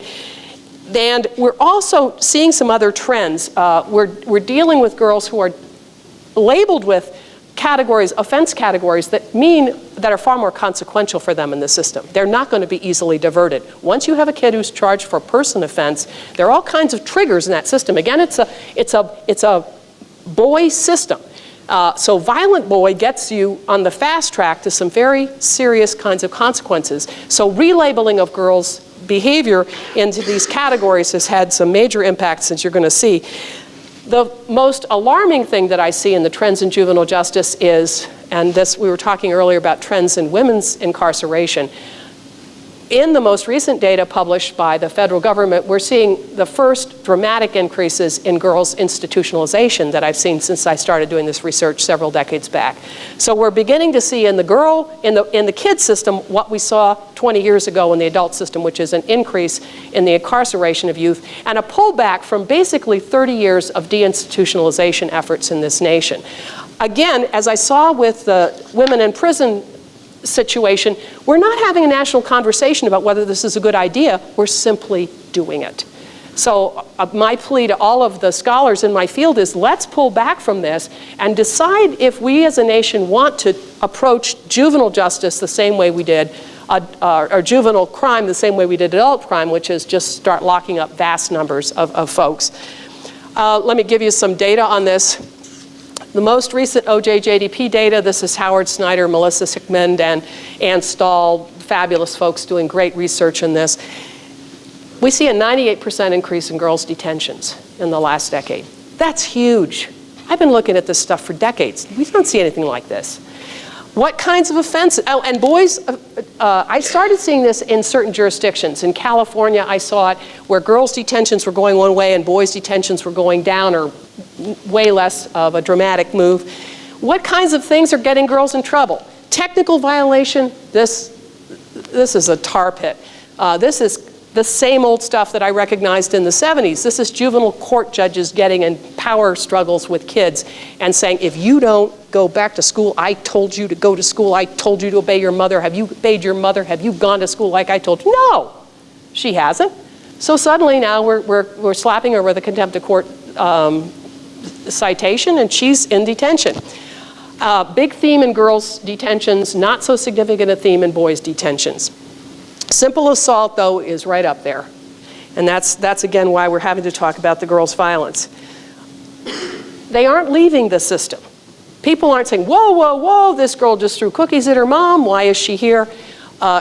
And we're also seeing some other trends. We're dealing with girls who are labeled with categories, offense categories that are far more consequential for them in the system. They're not going to be easily diverted. Once you have a kid who's charged for a person offense, there are all kinds of triggers in that system. Again, it's a boy system. So violent boy gets you on the fast track to some very serious kinds of consequences. So relabeling of girls' behavior into these categories has had some major impacts, as you're going to see. The most alarming thing that I see in the trends in juvenile justice is, and this, we were talking earlier about trends in women's incarceration. In the most recent data published by the federal government, we're seeing the first dramatic increases in girls' institutionalization that I've seen since I started doing this research several decades back. So we're beginning to see in the kid system what we saw 20 years ago in the adult system, which is an increase in the incarceration of youth and a pullback from basically 30 years of deinstitutionalization efforts in this nation. Again, as I saw with the women in prison situation, we're not having a national conversation about whether this is a good idea, we're simply doing it. So my plea to all of the scholars in my field is let's pull back from this and decide if we as a nation want to approach juvenile justice the same way we did, or juvenile crime the same way we did adult crime, which is just start locking up vast numbers of folks. Let me give you some data on this. The most recent OJJDP data, this is Howard Snyder, Melissa Hickman, and Ann Stahl, fabulous folks doing great research in this. We see a 98% increase in girls' detentions in the last decade. That's huge. I've been looking at this stuff for decades. We don't see anything like this. What kinds of offenses? Oh, and boys, I started seeing this in certain jurisdictions. In California, I saw it where girls' detentions were going one way and boys' detentions were going down, or way less of a dramatic move. What kinds of things are getting girls in trouble? Technical violation, this is a tar pit. This is the same old stuff that I recognized in the 70s. This is juvenile court judges getting in power struggles with kids and saying, if you don't go back to school, I told you to go to school, I told you to obey your mother, have you obeyed your mother, have you gone to school like I told you? No, she hasn't. So suddenly now we're slapping her with a contempt of court citation, and she's in detention. Big theme in girls' detentions, not so significant a theme in boys' detentions. Simple assault, though, is right up there. And that's again why we're having to talk about the girls' violence. They aren't leaving the system. People aren't saying, whoa, whoa, whoa, this girl just threw cookies at her mom, why is she here?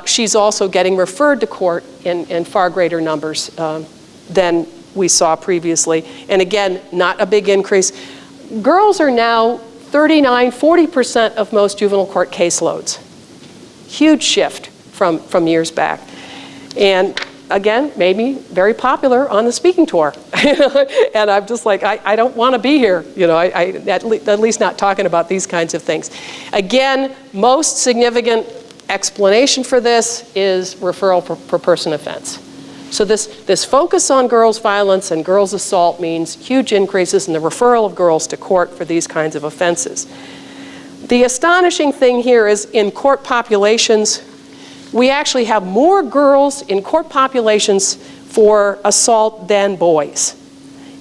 She's also getting referred to court in far greater numbers than we saw previously. And again, not a big increase. Girls are now 39, 40% of most juvenile court caseloads. Huge shift from years back. And again, made me very popular on the speaking tour. And I'm just like, I don't want to be here. You know, at least not talking about these kinds of things. Again, most significant explanation for this is referral per person offense. So this focus on girls' violence and girls' assault means huge increases in the referral of girls to court for these kinds of offenses. The astonishing thing here is in court populations, we actually have more girls in court populations for assault than boys.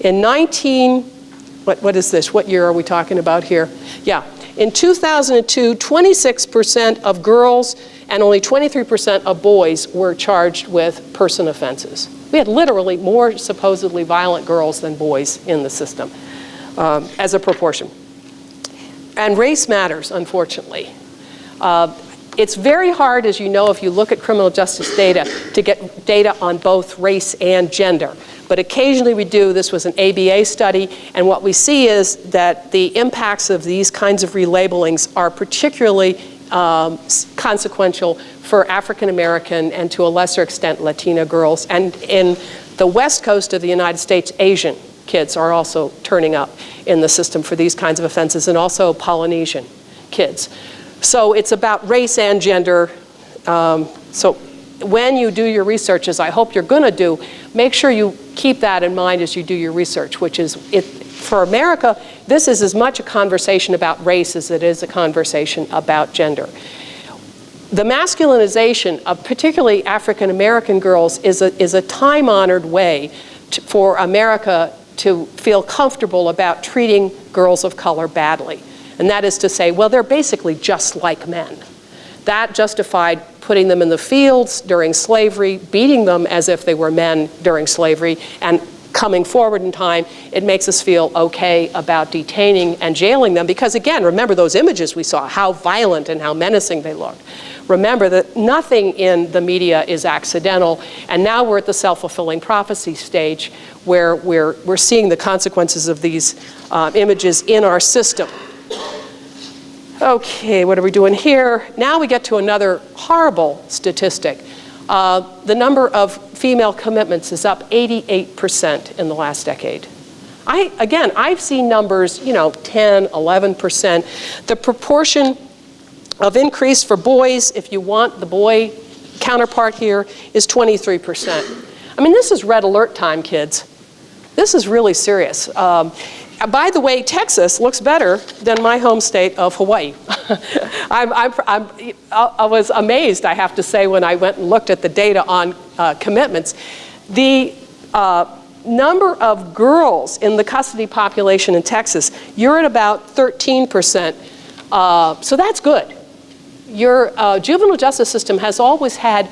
In what is this? What year are we talking about here? Yeah, in 2002, 26% of girls and only 23% of boys were charged with person offenses. We had literally more supposedly violent girls than boys in the system as a proportion. And race matters, unfortunately. It's very hard, as you know, if you look at criminal justice data, to get data on both race and gender. But occasionally we do. This was an ABA study, and what we see is that the impacts of these kinds of relabelings are particularly consequential for African American and to a lesser extent Latina girls. And in the west coast of the United States, Asian kids are also turning up in the system for these kinds of offenses, and also Polynesian kids. So it's about race and gender. So when you do your research, as I hope you're going to do, make sure you keep that in mind as you do your research, which is, for America, this is as much a conversation about race as it is a conversation about gender. The masculinization of particularly African American girls is a time-honored way for America to feel comfortable about treating girls of color badly. And that is to say, well, they're basically just like men. That justified putting them in the fields during slavery, beating them as if they were men during slavery, and coming forward in time, it makes us feel okay about detaining and jailing them because, again, remember those images we saw, how violent and how menacing they looked. Remember that nothing in the media is accidental, and now we're at the self-fulfilling prophecy stage where we're seeing the consequences of these images in our system. Okay, what are we doing here? Now we get to another horrible statistic. The number of female commitments is up 88% in the last decade. Again, I've seen numbers, 10, 11%. The proportion of increase for boys, if you want the boy counterpart here, is 23%. I mean, this is red alert time, kids. This is really serious. By the way, Texas looks better than my home state of Hawaii. I was amazed, I have to say, when I went and looked at the data on commitments. The number of girls in the custody population in Texas, you're at about 13%. So that's good. Your juvenile justice system has always had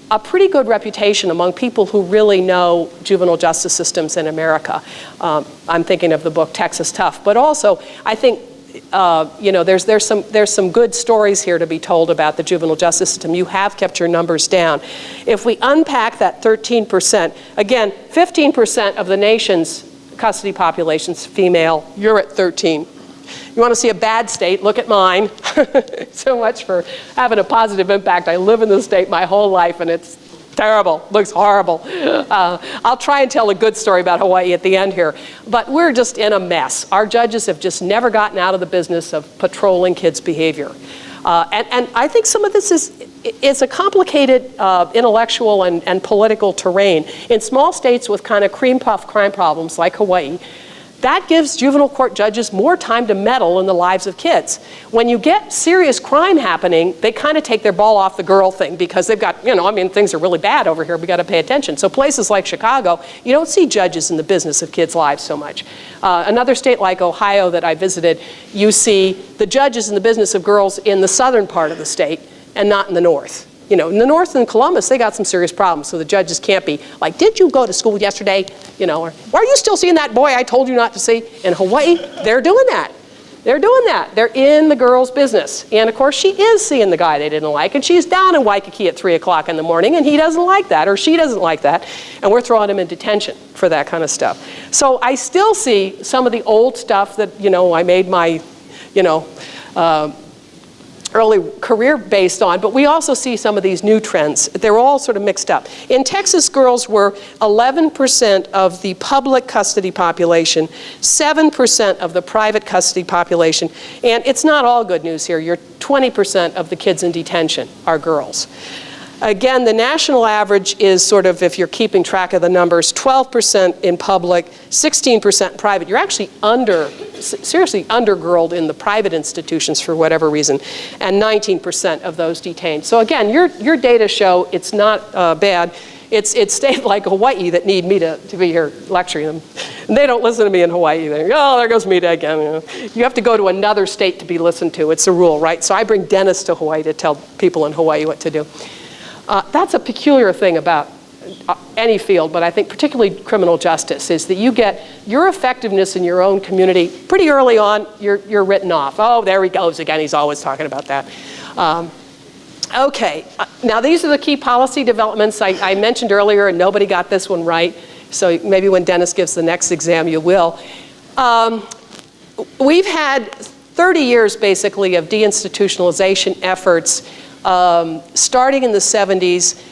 a pretty good reputation among people who really know juvenile justice systems in America. I'm thinking of the book Texas Tough, but also I think there's some good stories here to be told about the juvenile justice system. You have kept your numbers down. If we unpack that 13%, again, 15% of the nation's custody population's female. You're at 13. You want to see a bad state, look at mine. So much for having a positive impact. I live in this state my whole life, and it's terrible, looks horrible. I'll try and tell a good story about Hawaii at the end here. But we're just in a mess. Our judges have just never gotten out of the business of patrolling kids' behavior. And I think some of this is a complicated intellectual and political terrain. In small states with kind of cream puff crime problems like Hawaii, that gives juvenile court judges more time to meddle in the lives of kids. When you get serious crime happening, they kind of take their ball off the girl thing because they've got, things are really bad over here, we got to pay attention. So places like Chicago, you don't see judges in the business of kids' lives so much. Another state like Ohio that I visited, you see the judges in the business of girls in the southern part of the state and not in the north. In the north in Columbus, they got some serious problems, so the judges can't be like, did you go to school yesterday? Or why are you still seeing that boy I told you not to see? In Hawaii, they're doing that. They're doing that. They're in the girl's business. And of course, she is seeing the guy they didn't like, and she's down in Waikiki at 3 o'clock in the morning, and he doesn't like that, or she doesn't like that, and we're throwing him in detention for that kind of stuff. So I still see some of the old stuff that, I made my, early career based on, but we also see some of these new trends. They're all sort of mixed up. In Texas, girls were 11% of the public custody population, 7% of the private custody population, and it's not all good news here. You're 20% of the kids in detention are girls. Again, the national average is sort of, if you're keeping track of the numbers, 12% in public, 16% in private. You're actually seriously undergirled in the private institutions for whatever reason, and 19% of those detained. So again, your data show it's not bad. It's states like Hawaii that need me to be here lecturing them. And they don't listen to me in Hawaii. They go, oh, there goes Meda again. You have to go to another state to be listened to. It's a rule, right? So I bring Dennis to Hawaii to tell people in Hawaii what to do. That's a peculiar thing about any field, but I think particularly criminal justice, is that you get your effectiveness in your own community pretty early on, you're written off. Oh, there he goes again, he's always talking about that. Okay, now these are the key policy developments I mentioned earlier, and nobody got this one right, so maybe when Dennis gives the next exam you will. We've had 30 years basically of deinstitutionalization efforts starting in the 70s.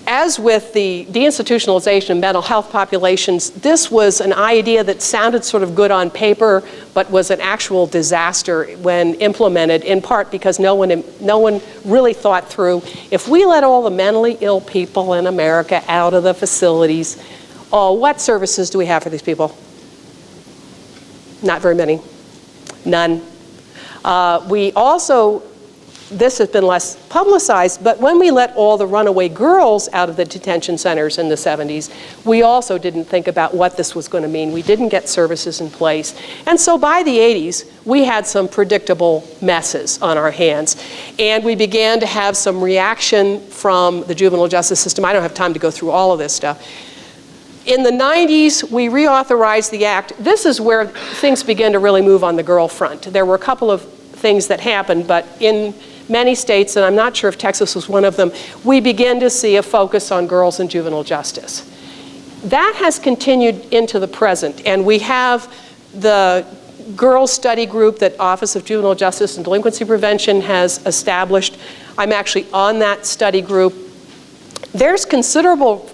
As with the deinstitutionalization of mental health populations, this was an idea that sounded sort of good on paper, but was an actual disaster when implemented, in part because no one really thought through, if we let all the mentally ill people in America out of the facilities, what services do we have for these people? Not very many. None. We also this has been less publicized, but when we let all the runaway girls out of the detention centers in the 70s, we also didn't think about what this was going to mean. We didn't get services in place. And so by the 80s, we had some predictable messes on our hands. And we began to have some reaction from the juvenile justice system. I don't have time to go through all of this stuff. In the 90s, we reauthorized the act. This is where things began to really move on the girl front. There were a couple of things that happened, but in many states, and I'm not sure if Texas was one of them, we began to see a focus on girls and juvenile justice. That has continued into the present, and we have the girls study group that Office of Juvenile Justice and Delinquency Prevention has established. I'm actually on that study group. There's considerable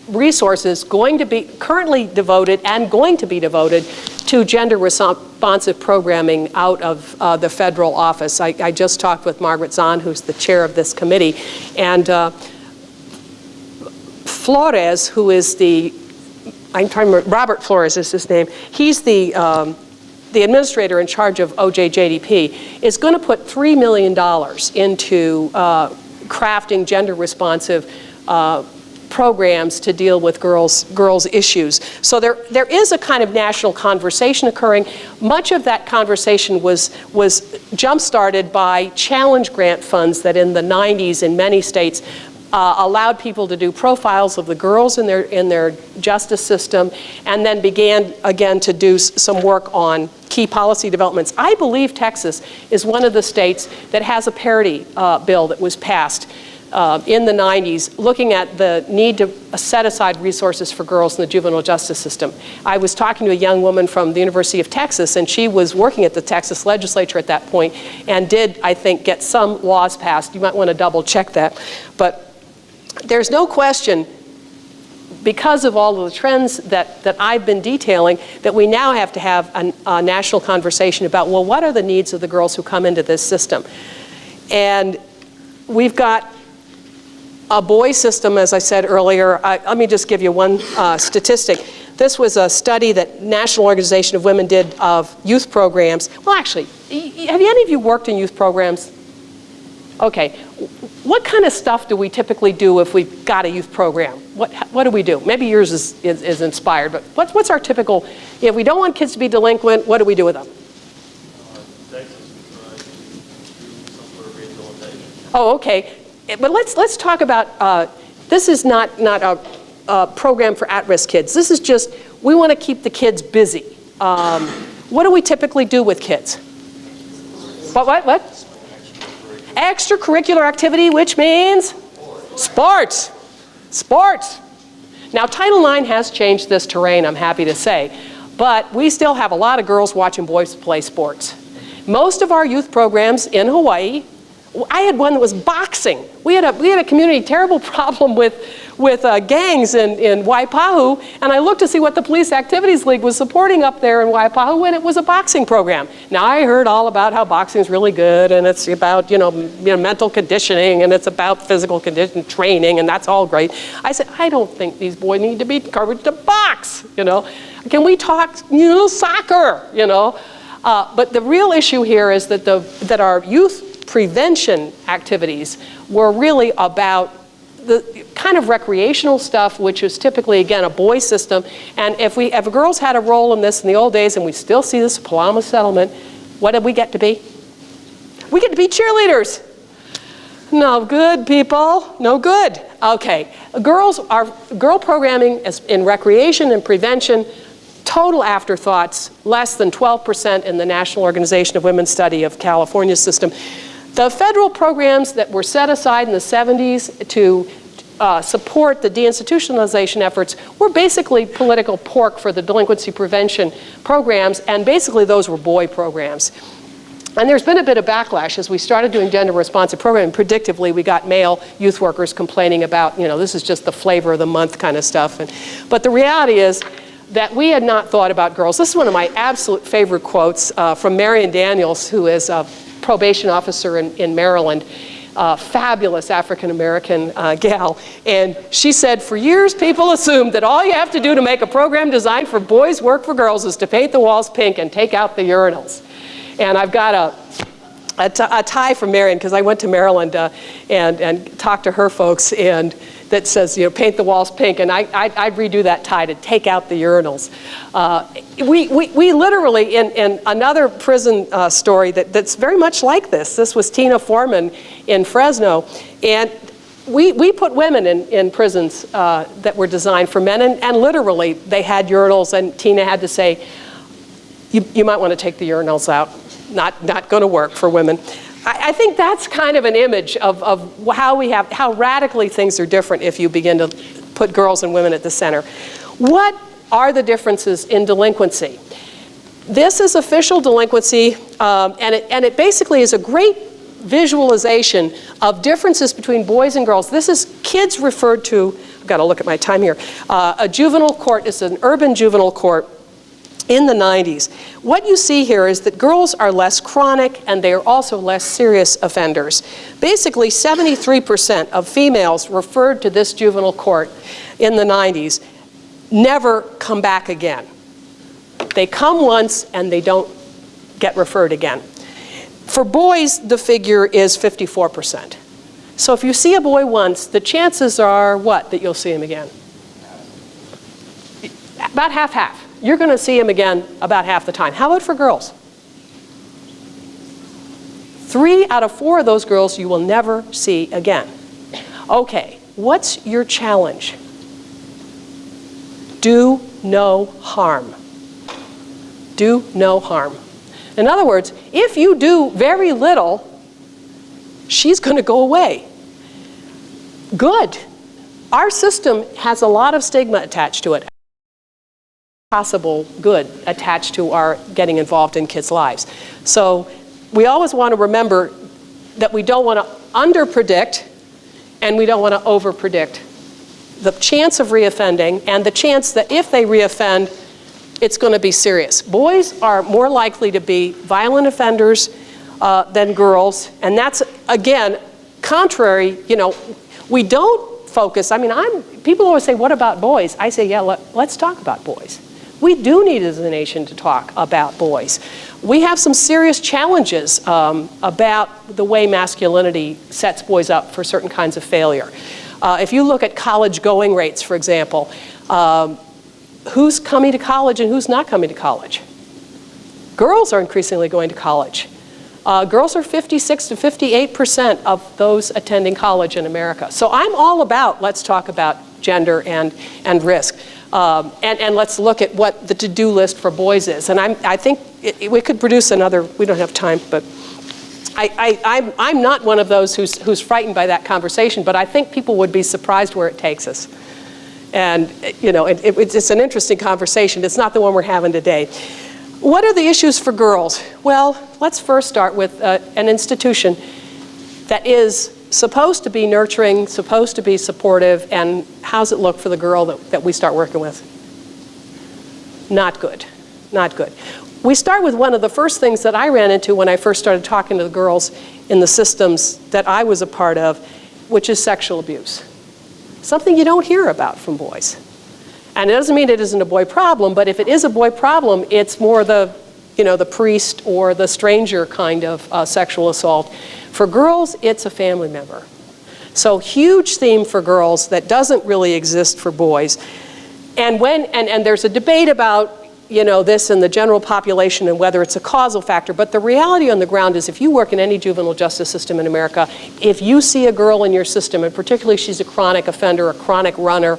resources going to be currently devoted and going to be devoted to gender responsive programming out of the federal office. I just talked with Margaret Zahn, who's the chair of this committee, and Flores, who is I'm trying to remember, Robert Flores is his name. He's the administrator in charge of OJJDP, is going to put $3 million into crafting gender responsive programs to deal with girls' issues. So there is a kind of national conversation occurring. Much of that conversation was jump-started by challenge grant funds that in the 90s in many states allowed people to do profiles of the girls in their justice system, and then began again to do some work on key policy developments. I believe Texas is one of the states that has a parity bill that was passed in the 90s, looking at the need to set aside resources for girls in the juvenile justice system. I was talking to a young woman from the University of Texas, and she was working at the Texas legislature at that point, and did, I think, get some laws passed. You might want to double check that. But there's no question, because of all of the trends that I've been detailing, that we now have to have a national conversation about, well, what are the needs of the girls who come into this system? And we've got a boy system, as I said earlier. Let me just give you one statistic. This was a study that National Organization of Women did of youth programs. Well, actually, have any of you worked in youth programs? Okay. What kind of stuff do we typically do if we've got a youth program? What do we do? Maybe yours is inspired, but what's our typical, if we don't want kids to be delinquent, what do we do with them? Oh, okay. But let's talk about, this is not a program for at-risk kids. This is just, we want to keep the kids busy. What do we typically do with kids? What? Extracurricular activity, which means sports. Sports. Now, Title IX has changed this terrain, I'm happy to say, but we still have a lot of girls watching boys play sports. Most of our youth programs in Hawaii, I had one that was boxing. We had a community terrible problem with gangs in Waipahu, and I looked to see what the Police Activities League was supporting up there in Waipahu, and it was a boxing program. Now, I heard all about how boxing is really good, and it's about mental conditioning, and it's about physical condition training, and that's all great. I said, I don't think these boys need to be encouraged to box. Can we talk soccer? But the real issue here is that our youth prevention activities were really about the kind of recreational stuff, which is typically, again, a boy system. And if girls had a role in this in the old days, and we still see this Palama settlement, what did we get to be? We get to be cheerleaders. No good, people. No good. Okay. Girl programming is in recreation and prevention, total afterthoughts, less than 12% in the National Organization of Women's Study of California's system. The federal programs that were set aside in the 70s to support the deinstitutionalization efforts were basically political pork for the delinquency prevention programs, and basically those were boy programs. And there's been a bit of backlash as we started doing gender responsive programming. Predictably, we got male youth workers complaining about, this is just the flavor of the month kind of stuff. But the reality is that we had not thought about girls. This is one of my absolute favorite quotes from Marion Daniels, who is a probation officer in Maryland, fabulous African-American gal. And she said, for years people assumed that all you have to do to make a program designed for boys work for girls is to paint the walls pink and take out the urinals. And I've got a tie from Marion, because I went to Maryland and talked to her folks, and that says, you know, paint the walls pink, and I'd redo that tie to take out the urinals. We literally, in another prison story that's very much like this was Tina Foreman in Fresno, and we put women in prisons that were designed for men, and literally they had urinals, and Tina had to say, you might want to take the urinals out. Not going to work for women. I think that's kind of an image of how radically things are different if you begin to put girls and women at the center. What are the differences in delinquency? This is official delinquency, and it basically is a great visualization of differences between boys and girls. This is kids referred to, I've got to look at my time here, a juvenile court is an urban juvenile court in the 90s. What you see here is that girls are less chronic and they are also less serious offenders. Basically, 73% of females referred to this juvenile court in the 90s never come back again. They come once and they don't get referred again. For boys, the figure is 54%. So if you see a boy once, the chances are what? That you'll see him again? About half-half. You're going to see him again about half the time. How about for girls? 3 out of 4 of those girls you will never see again. Okay, what's your challenge? Do no harm. Do no harm. In other words, if you do very little, she's going to go away. Good. Our system has a lot of stigma attached to it. Possible good attached to our getting involved in kids' lives. So we always want to remember that we don't want to under-predict and we don't want to over-predict the chance of reoffending and the chance that if they reoffend, it's going to be serious. Boys are more likely to be violent offenders than girls, and that's, again, contrary, you know, we don't focus, I mean, people always say, what about boys? I say, yeah, let's talk about boys. We do need as a nation to talk about boys. We have some serious challenges about the way masculinity sets boys up for certain kinds of failure. If you look at college going rates, for example, who's coming to college and who's not coming to college? Girls are increasingly going to college. Girls are 56 to 58% of those attending college in America. So I'm all about, let's talk about gender and risk. And let's look at what the to-do list for boys is. And I think we could produce another, we don't have time, but I'm not one of those who's frightened by that conversation, but I think people would be surprised where it takes us. And, you know, it's an interesting conversation. It's not the one we're having today. What are the issues for girls? Well, let's first start with an institution that is supposed to be nurturing, supposed to be supportive, and how's it look for the girl that we start working with? Not good, not good. We start with one of the first things that I ran into when I first started talking to the girls in the systems that I was a part of, which is sexual abuse. Something you don't hear about from boys. And it doesn't mean it isn't a boy problem, but if it is a boy problem, it's more the, you know, the priest or the stranger kind of sexual assault. For girls, it's a family member. So huge theme for girls that doesn't really exist for boys. And there's a debate about, you know, this in the general population and whether it's a causal factor, but the reality on the ground is if you work in any juvenile justice system in America, if you see a girl in your system, and particularly she's a chronic offender, a chronic runner,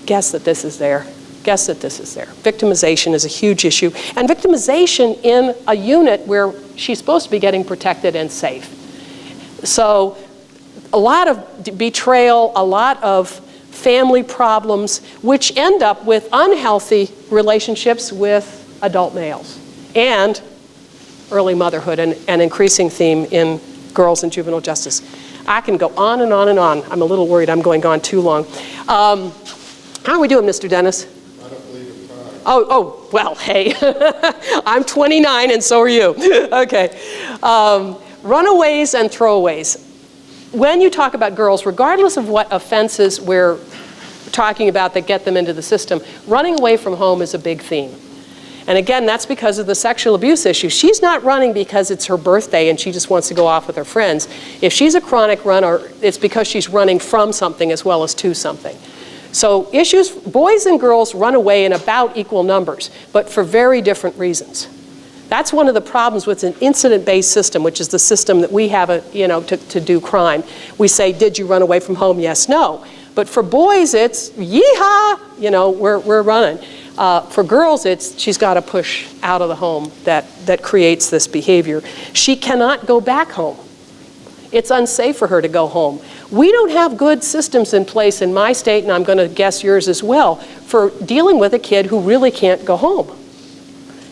guess that this is there. Guess that this is there. Victimization is a huge issue. And victimization in a unit where she's supposed to be getting protected and safe. So a lot of betrayal, a lot of family problems, which end up with unhealthy relationships with adult males. And early motherhood, an increasing theme in girls in juvenile justice. I can go on and on and on. I'm a little worried I'm going on too long. How are we doing, Mr. Dennis? Oh, well, hey, I'm 29 and so are you. Okay. Runaways and throwaways. When you talk about girls, regardless of what offenses we're talking about that get them into the system, running away from home is a big theme. And again, that's because of the sexual abuse issue. She's not running because it's her birthday and she just wants to go off with her friends. If she's a chronic runner, it's because she's running from something as well as to something. So issues, boys and girls run away in about equal numbers, but for very different reasons. That's one of the problems with an incident-based system, which is the system that we have to do crime. We say, did you run away from home? Yes, no. But for boys, it's yeehaw, we're running. For girls, it's she's got to push out of the home that creates this behavior. She cannot go back home. It's unsafe for her to go home. We don't have good systems in place in my state, and I'm going to guess yours as well, for dealing with a kid who really can't go home.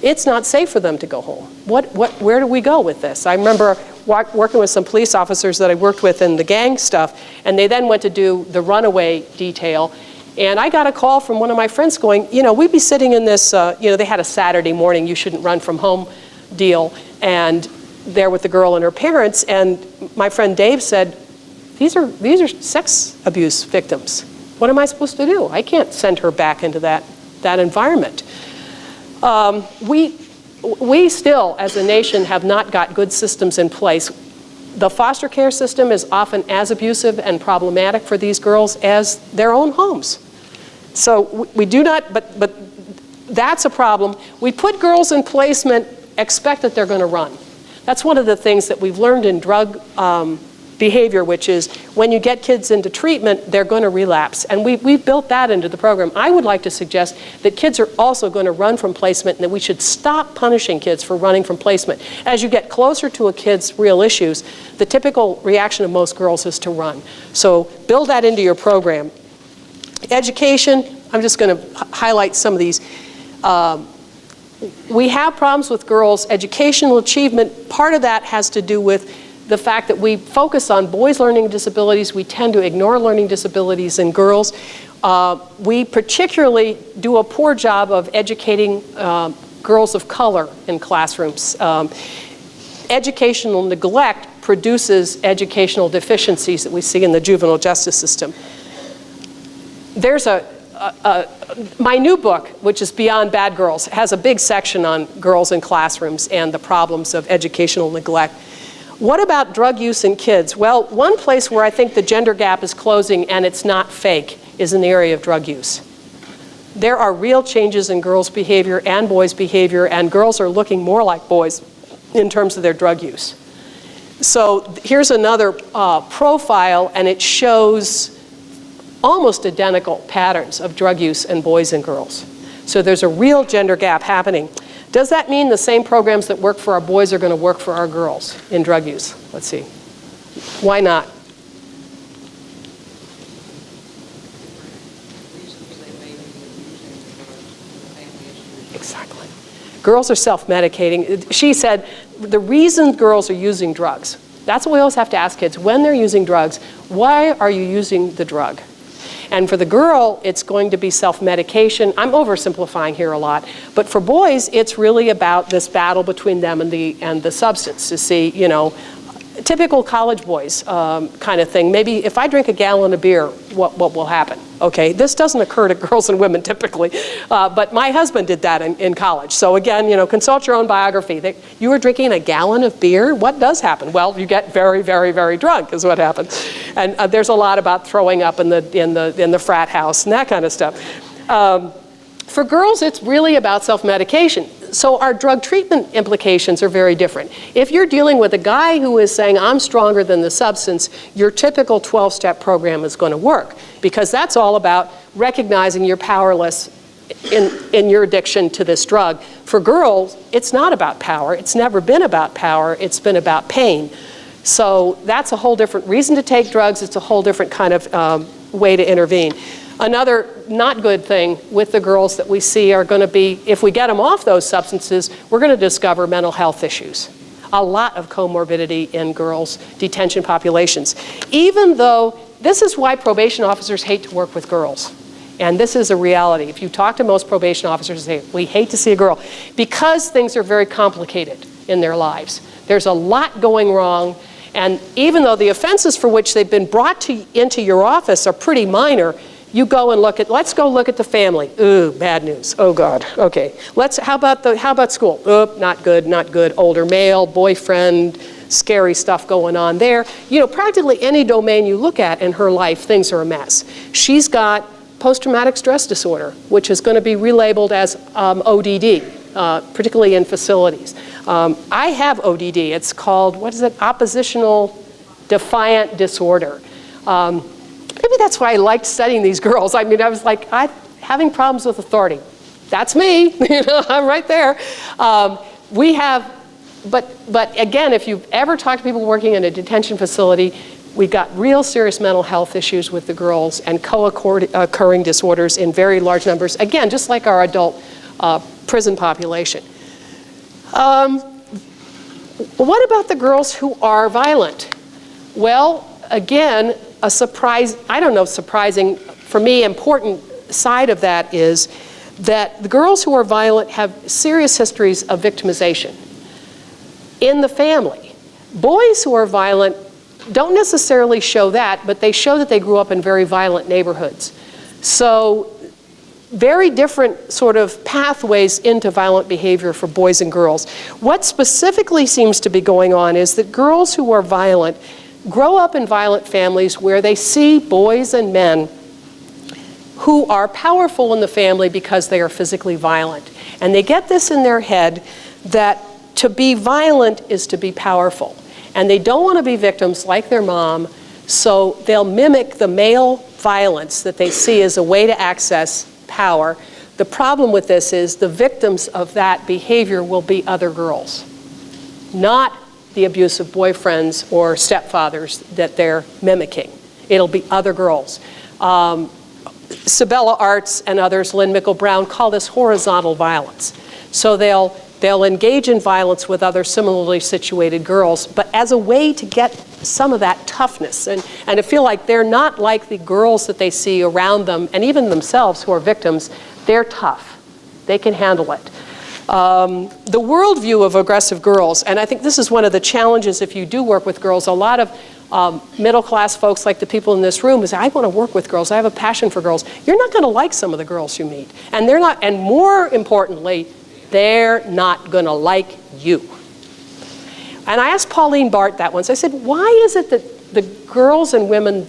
It's not safe for them to go home. Where do we go with this? I remember working with some police officers that I worked with in the gang stuff, and they then went to do the runaway detail. And I got a call from one of my friends going, we'd be sitting in this, they had a Saturday morning, you shouldn't run from home deal, and there with the girl and her parents, and my friend Dave said, these are sex abuse victims. What am I supposed to do? I can't send her back into that environment. We still, as a nation, have not got good systems in place. The foster care system is often as abusive and problematic for these girls as their own homes. So we do not, but that's a problem. We put girls in placement, expect that they're going to run. That's one of the things that we've learned in drug behavior, which is when you get kids into treatment, they're going to relapse. And we've built that into the program. I would like to suggest that kids are also going to run from placement and that we should stop punishing kids for running from placement. As you get closer to a kid's real issues, the typical reaction of most girls is to run. So build that into your program. Education, I'm just going to highlight some of these. We have problems with girls' educational achievement. Part of that has to do with the fact that we focus on boys' learning disabilities. We tend to ignore learning disabilities in girls. We particularly do a poor job of educating girls of color in classrooms. Educational neglect produces educational deficiencies that we see in the juvenile justice system. There's my new book, which is Beyond Bad Girls, has a big section on girls in classrooms and the problems of educational neglect. What about drug use in kids? Well, one place where I think the gender gap is closing and it's not fake is in the area of drug use. There are real changes in girls' behavior and boys' behavior, and girls are looking more like boys in terms of their drug use. So here's another profile, and it shows almost identical patterns of drug use in boys and girls. So there's a real gender gap happening. Does that mean the same programs that work for our boys are going to work for our girls in drug use? Let's see. Why not? Exactly. Girls are self-medicating. She said the reason girls are using drugs, that's what we always have to ask kids. When they're using drugs, why are you using the drug? And for the girl, it's going to be self-medication. I'm oversimplifying here a lot. But for boys, it's really about this battle between them and the substance to see, typical college boys kind of thing. Maybe if I drink a gallon of beer, what will happen? Okay, this doesn't occur to girls and women typically, but my husband did that in college. So again, consult your own biography. You were drinking a gallon of beer? What does happen? Well, you get very, very, very drunk is what happens. And there's a lot about throwing up in the frat house and that kind of stuff. For girls, it's really about self-medication. So our drug treatment implications are very different. If you're dealing with a guy who is saying, I'm stronger than the substance, your typical 12-step program is going to work, because that's all about recognizing you're powerless in your addiction to this drug. For girls, it's not about power. It's never been about power. It's been about pain. So that's a whole different reason to take drugs. It's a whole different kind of way to intervene. Another not good thing with the girls that we see are going to be, if we get them off those substances, we're going to discover mental health issues. A lot of comorbidity in girls' detention populations. Even though, this is why probation officers hate to work with girls. And this is a reality. If you talk to most probation officers, they say, we hate to see a girl, because things are very complicated in their lives. There's a lot going wrong. And even though the offenses for which they've been brought into your office are pretty minor, you go and let's go look at the family. Ooh, bad news. Oh God. Okay. How about school? Oop, not good, not good. Older male, boyfriend, scary stuff going on there. You know, practically any domain you look at in her life, things are a mess. She's got post-traumatic stress disorder, which is going to be relabeled as ODD, particularly in facilities. I have ODD. It's called, oppositional defiant disorder. Maybe that's why I liked studying these girls. I mean, I was like, having problems with authority. That's me. You know, I'm right there. But again, if you've ever talked to people working in a detention facility, we've got real serious mental health issues with the girls and co-occurring disorders in very large numbers. Again, just like our adult prison population. What about the girls who are violent? Well, again, surprising, for me, important side of that is that the girls who are violent have serious histories of victimization in the family. Boys who are violent don't necessarily show that, but they show that they grew up in very violent neighborhoods. So very different sort of pathways into violent behavior for boys and girls. What specifically seems to be going on is that girls who are violent grow up in violent families where they see boys and men who are powerful in the family because they are physically violent. And they get this in their head that to be violent is to be powerful. And they don't want to be victims like their mom, so they'll mimic the male violence that they see as a way to access power. The problem with this is the victims of that behavior will be other girls, not the abusive boyfriends or stepfathers that they're mimicking. It'll be other girls. Sabella Arts and others, Lynn Mickle-Brown, call this horizontal violence. So they'll engage in violence with other similarly situated girls, but as a way to get some of that toughness and to feel like they're not like the girls that they see around them, and even themselves who are victims, they're tough. They can handle it. The worldview of aggressive girls, and I think this is one of the challenges if you do work with girls. A lot of middle-class folks, like the people in this room, say, I want to work with girls. I have a passion for girls. You're not going to like some of the girls you meet. And they're not, and more importantly, they're not going to like you. And I asked Pauline Bart that once. I said, why is it that the girls and women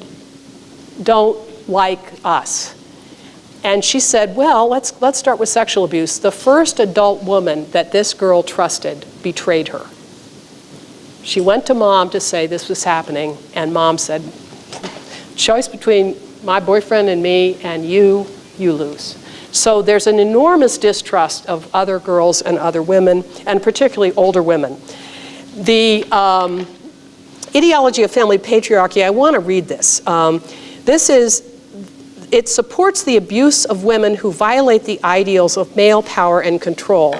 don't like us? And she said, well, let's start with sexual abuse. The first adult woman that this girl trusted betrayed her. She went to mom to say this was happening, and mom said, choice between my boyfriend and me and you lose. So there's an enormous distrust of other girls and other women, and particularly older women. The ideology of family patriarchy, I want to read this. It supports the abuse of women who violate the ideals of male power and control,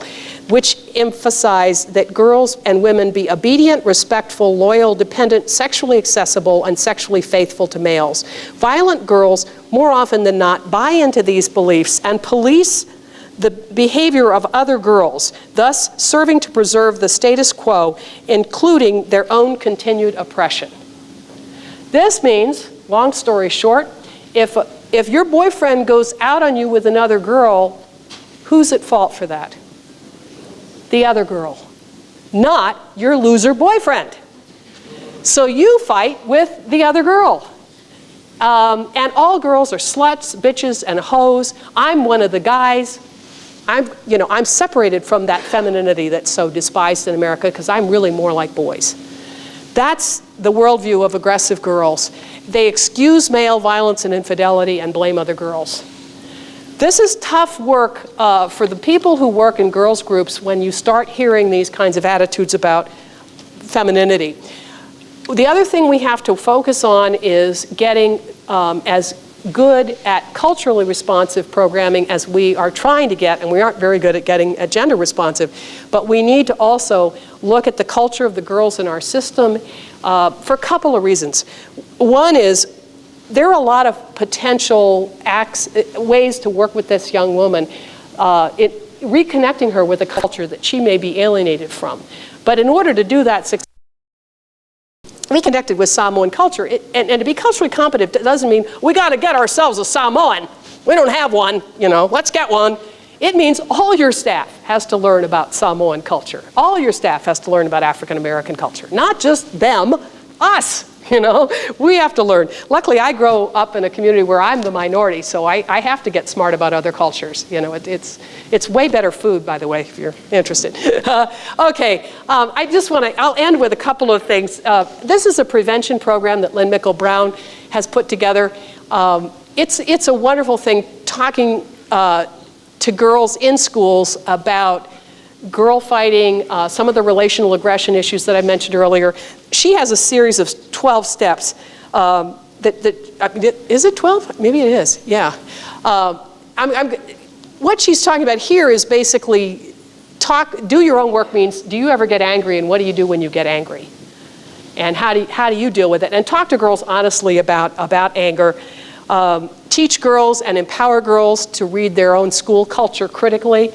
which emphasize that girls and women be obedient, respectful, loyal, dependent, sexually accessible, and sexually faithful to males. Violent girls, more often than not, buy into these beliefs and police the behavior of other girls, thus serving to preserve the status quo, including their own continued oppression. This means, long story short, if your boyfriend goes out on you with another girl, who's at fault for that? The other girl, not your loser boyfriend. So you fight with the other girl. And all girls are sluts, bitches, and hoes. I'm one of the guys. I'm separated from that femininity that's so despised in America because I'm really more like boys. That's the worldview of aggressive girls. They excuse male violence and infidelity and blame other girls. This is tough work for the people who work in girls' groups when you start hearing these kinds of attitudes about femininity. The other thing we have to focus on is getting as good at culturally responsive programming as we are trying to get, and we aren't very good at getting gender responsive, but we need to also look at the culture of the girls in our system for a couple of reasons. One is there are a lot of potential ways to work with this young woman, reconnecting her with a culture that she may be alienated from. But in order to do that, we connected with Samoan culture. And to be culturally competent doesn't mean we got to get ourselves a Samoan. We don't have one, you know, let's get one. It means all your staff has to learn about Samoan culture. All your staff has to learn about African American culture. Not just them, us, you know. We have to learn. Luckily, I grow up in a community where I'm the minority, so I have to get smart about other cultures. You know, it's way better food, by the way, if you're interested. Okay, I just want to, I'll end with a couple of things. This is a prevention program that Lynn Mickle-Brown has put together. It's a wonderful thing talking to girls in schools about girl fighting, some of the relational aggression issues that I mentioned earlier. She has a series of 12 steps. Is it 12? Maybe it is, yeah. What she's talking about here is basically do your own work means, do you ever get angry, and what do you do when you get angry? And how do you deal with it? And talk to girls honestly about anger. Teach girls and empower girls to read their own school culture critically.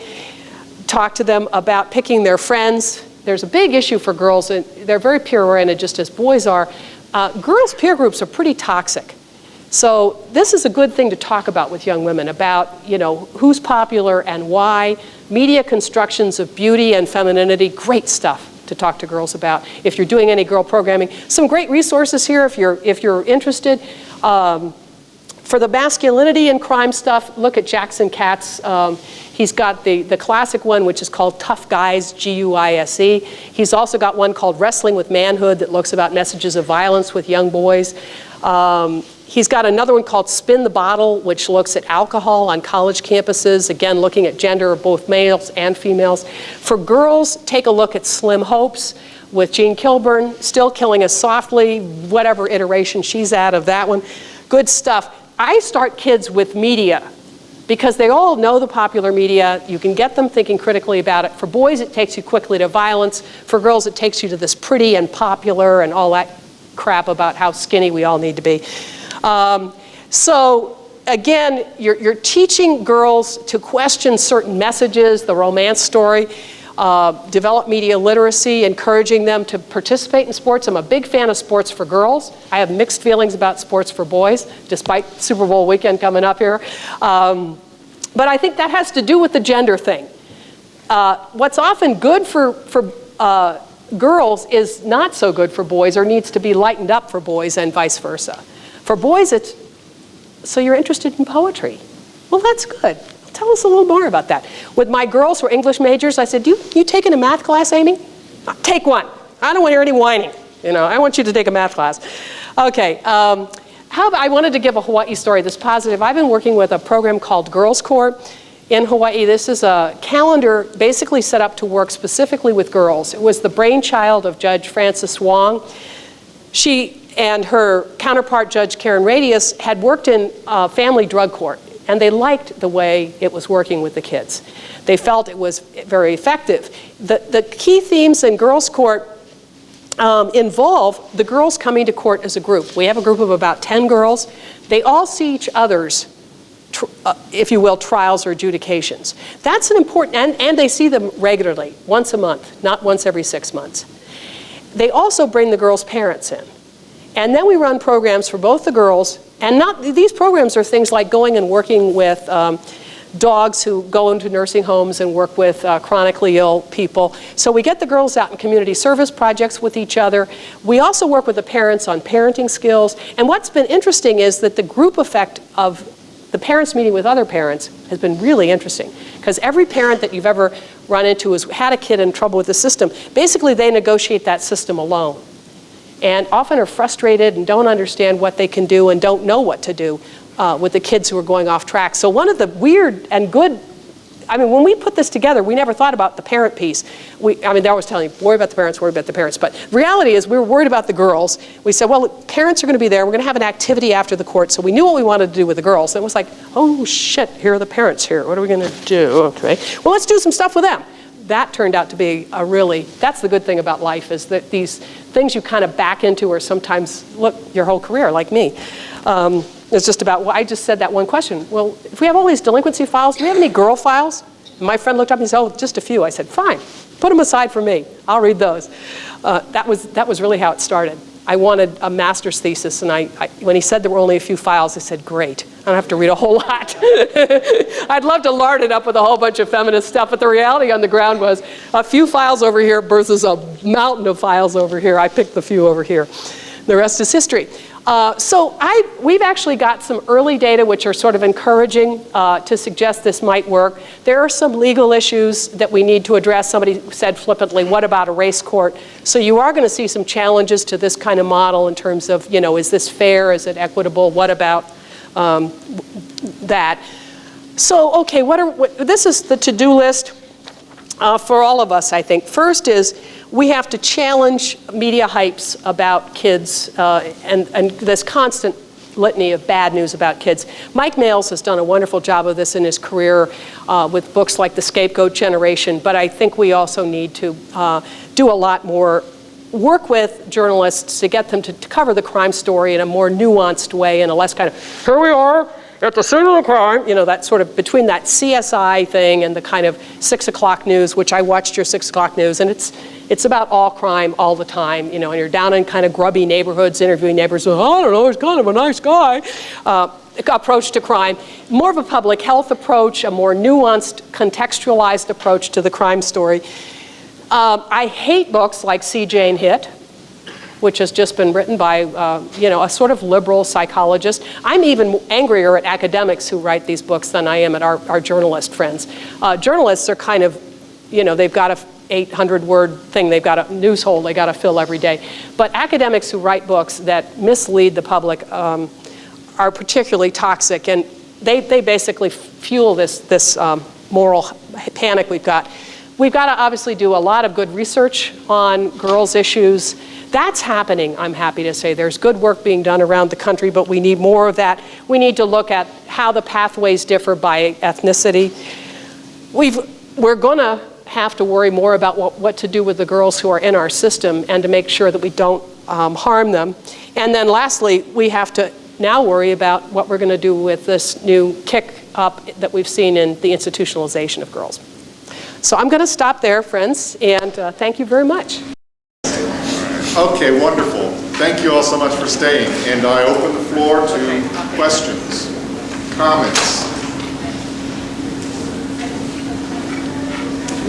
Talk to them about picking their friends. There's a big issue for girls, and they're very peer-oriented, just as boys are. Girls' peer groups are pretty toxic. So this is a good thing to talk about with young women, about, you know, who's popular and why. Media constructions of beauty and femininity, great stuff to talk to girls about. If you're doing any girl programming, some great resources here if you're interested. For the masculinity and crime stuff, look at Jackson Katz. He's got the classic one, which is called Tough Guys, G-U-I-S-E. He's also got one called Wrestling with Manhood that looks about messages of violence with young boys. He's got another one called Spin the Bottle, which looks at alcohol on college campuses, again, looking at gender of both males and females. For girls, take a look at Slim Hopes with Jean Kilburn, Still Killing Us Softly, whatever iteration she's at of that one. Good stuff. I start kids with media because they all know the popular media. You can get them thinking critically about it. For boys, it takes you quickly to violence. For girls, it takes you to this pretty and popular and all that crap about how skinny we all need to be. So again, you're teaching girls to question certain messages, the romance story, develop media literacy, encouraging them to participate in sports. I'm a big fan of sports for girls. I have mixed feelings about sports for boys, despite Super Bowl weekend coming up here. But I think that has to do with the gender thing. What's often good for girls is not so good for boys, or needs to be lightened up for boys, and vice versa. For boys, it's, so you're interested in poetry. Well, that's good. Tell us a little more about that. With my girls who are English majors, I said, you taking a math class, Amy? Take one. I don't want to hear any whining. You know, I want you to take a math class. Okay, I wanted to give a Hawaii story that's positive. I've been working with a program called Girls Court in Hawaii. This is a calendar basically set up to work specifically with girls. It was the brainchild of Judge Frances Wong. She and her counterpart, Judge Karen Radius, had worked in family drug court, and they liked the way it was working with the kids. They felt it was very effective. The key themes in Girls Court involve the girls coming to court as a group. We have a group of about 10 girls. They all see each other's, if you will, trials or adjudications. That's an important, and they see them regularly, once a month, not once every 6 months. They also bring the girls' parents in. And then we run programs for both the girls, and these programs are things like going and working with dogs who go into nursing homes and work with chronically ill people. So we get the girls out in community service projects with each other. We also work with the parents on parenting skills. And what's been interesting is that the group effect of the parents meeting with other parents has been really interesting, because every parent that you've ever run into has had a kid in trouble with the system. Basically, they negotiate that system alone, and often are frustrated and don't understand what they can do and don't know what to do with the kids who are going off track. So one of the weird and good, I mean, when we put this together, we never thought about the parent piece. They're always telling you, worry about the parents, worry about the parents. But reality is we were worried about the girls. We said, well, parents are going to be there. We're going to have an activity after the court. So we knew what we wanted to do with the girls. And it was like, oh, shit, here are the parents here. What are we going to do? Okay, well, let's do some stuff with them. That turned out to be that's the good thing about life, is that these things you kind of back into are sometimes, look, your whole career, like me. It's just about, well, I just said that one question. Well, if we have all these delinquency files, do we have any girl files? And my friend looked up and said, oh, just a few. I said, fine, put them aside for me. I'll read those. That was really how it started. I wanted a master's thesis, and when he said there were only a few files, I said, great, I don't have to read a whole lot. I'd love to lard it up with a whole bunch of feminist stuff, but the reality on the ground was a few files over here versus a mountain of files over here. I picked the few over here. The rest is history. So we've actually got some early data which are sort of encouraging to suggest this might work. There are some legal issues that we need to address. Somebody said flippantly, what about a race court? So you are going to see some challenges to this kind of model in terms of, you know, is this fair? Is it equitable? What about that? So, okay, this is the to-do list for all of us, I think. First is, we have to challenge media hypes about kids and this constant litany of bad news about kids. Mike Males has done a wonderful job of this in his career with books like The Scapegoat Generation, but I think we also need to do a lot more work with journalists to get them to cover the crime story in a more nuanced way and a less kind of, here we are at the scene of the crime, you know, that sort of between that CSI thing and the kind of 6 o'clock news, which I watched your 6 o'clock news, and it's about all crime all the time, you know, and you're down in kind of grubby neighborhoods interviewing neighbors, I don't know, he's kind of a nice guy, approach to crime. More of a public health approach, a more nuanced, contextualized approach to the crime story. I hate books like See Jane Hit, which has just been written by, you know, a sort of liberal psychologist. I'm even angrier at academics who write these books than I am at our journalist friends. Journalists are kind of, you know, they've got a 800-word thing, they've got a news hole they got to fill every day. But academics who write books that mislead the public are particularly toxic, and they basically fuel this moral panic we've got. We've got to obviously do a lot of good research on girls' issues. That's happening, I'm happy to say. There's good work being done around the country, but we need more of that. We need to look at how the pathways differ by ethnicity. We're going to have to worry more about what to do with the girls who are in our system and to make sure that we don't harm them. And then lastly, we have to now worry about what we're going to do with this new kick up that we've seen in the institutionalization of girls. So I'm going to stop there, friends, and thank you very much. Okay, wonderful. Thank you all so much for staying. And I open the floor to questions, comments.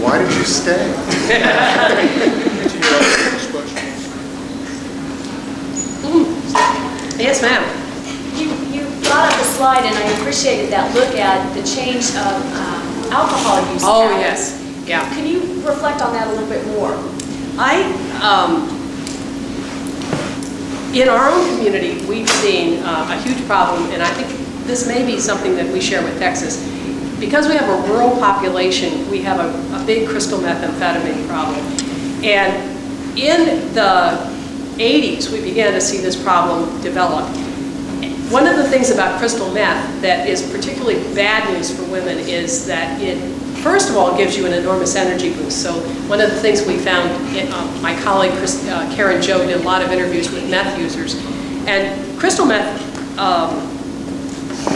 Why did you stay? Yes, ma'am. You brought up the slide, and I appreciated that look at the change of alcohol use. Oh, patterns. yes. Yeah. Can you reflect on that a little bit more? In our own community, we've seen a huge problem, and I think this may be something that we share with Texas. Because we have a rural population, we have a big crystal methamphetamine problem. And in the 80s, we began to see this problem develop. One of the things about crystal meth that is particularly bad news for women is that it, first of all, gives you an enormous energy boost. So one of the things we found, my colleague Karen Jo did a lot of interviews with meth users, and crystal meth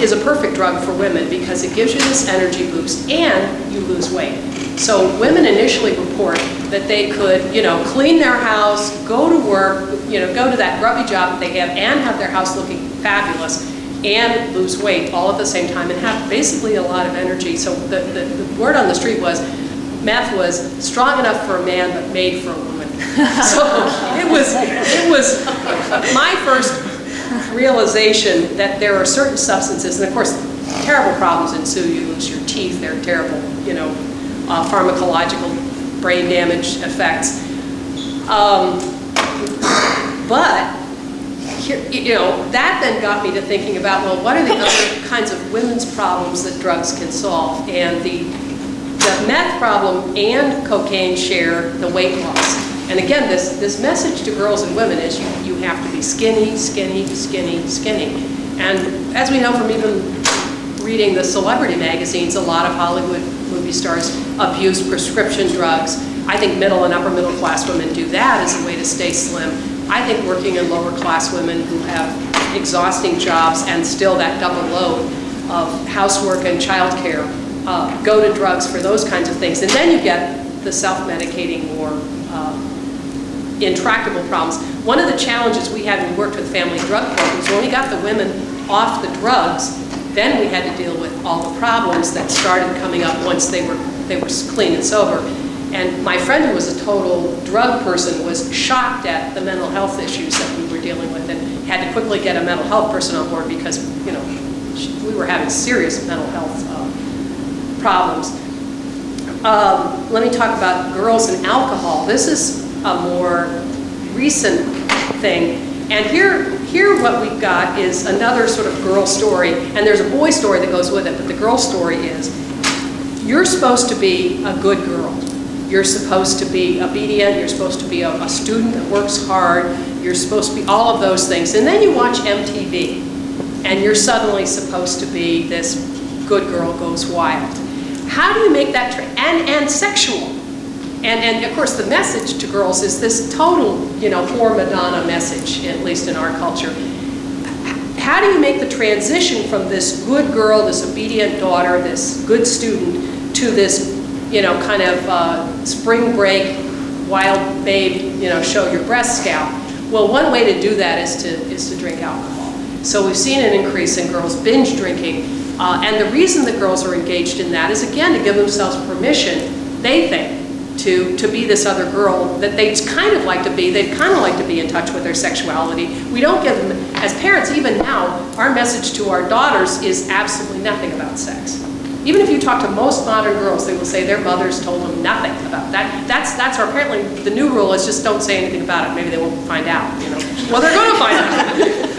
is a perfect drug for women because it gives you this energy boost and you lose weight. So women initially report that they could, you know, clean their house, go to work, you know, go to that grubby job that they have and have their house looking fabulous and lose weight all at the same time and have basically a lot of energy. So the word on the street was meth was strong enough for a man but made for a woman. So it was my first realization that there are certain substances, and of course terrible problems ensue. You lose your teeth, they're terrible, you know, pharmacological brain damage effects. But here, you know, that then got me to thinking about, well, what are the other kinds of women's problems that drugs can solve? And the meth problem and cocaine share the weight loss. And again, this message to girls and women is you have to be skinny, skinny, skinny, skinny. And as we know from even reading the celebrity magazines, a lot of Hollywood movie stars abuse prescription drugs. I think middle and upper middle class women do that as a way to stay slim. I think working in lower class women who have exhausting jobs and still that double load of housework and childcare go to drugs for those kinds of things. And then you get the self-medicating more intractable problems. One of the challenges we had when we worked with family drug programs, when we got the women off the drugs, then we had to deal with all the problems that started coming up once they were clean and sober. And my friend, who was a total drug person, was shocked at the mental health issues that we were dealing with, and had to quickly get a mental health person on board because, you know, we were having serious mental health problems. Let me talk about girls and alcohol. This is a more recent thing. And here what we've got is another sort of girl story, and there's a boy story that goes with it, but the girl story is, you're supposed to be a good girl. You're supposed to be obedient, you're supposed to be a student that works hard, you're supposed to be all of those things. And then you watch MTV, and you're suddenly supposed to be this good girl goes wild. How do you make that and sexual? And of course the message to girls is this total, you know, poor Madonna message, at least in our culture. How do you make the transition from this good girl, this obedient daughter, this good student, to this, you know, kind of spring break, wild babe, you know, show your breast scout? Well, one way to do that is to drink alcohol. So we've seen an increase in girls binge drinking, and the reason that girls are engaged in that is, again, to give themselves permission, they think, to be this other girl that they'd kind of like to be. They'd kind of like to be in touch with their sexuality. We don't give them, as parents, even now, our message to our daughters is absolutely nothing about sex. Even if you talk to most modern girls, they will say their mothers told them nothing about that. That's our, apparently the new rule is just don't say anything about it. Maybe they won't find out, you know. Well, they're going to find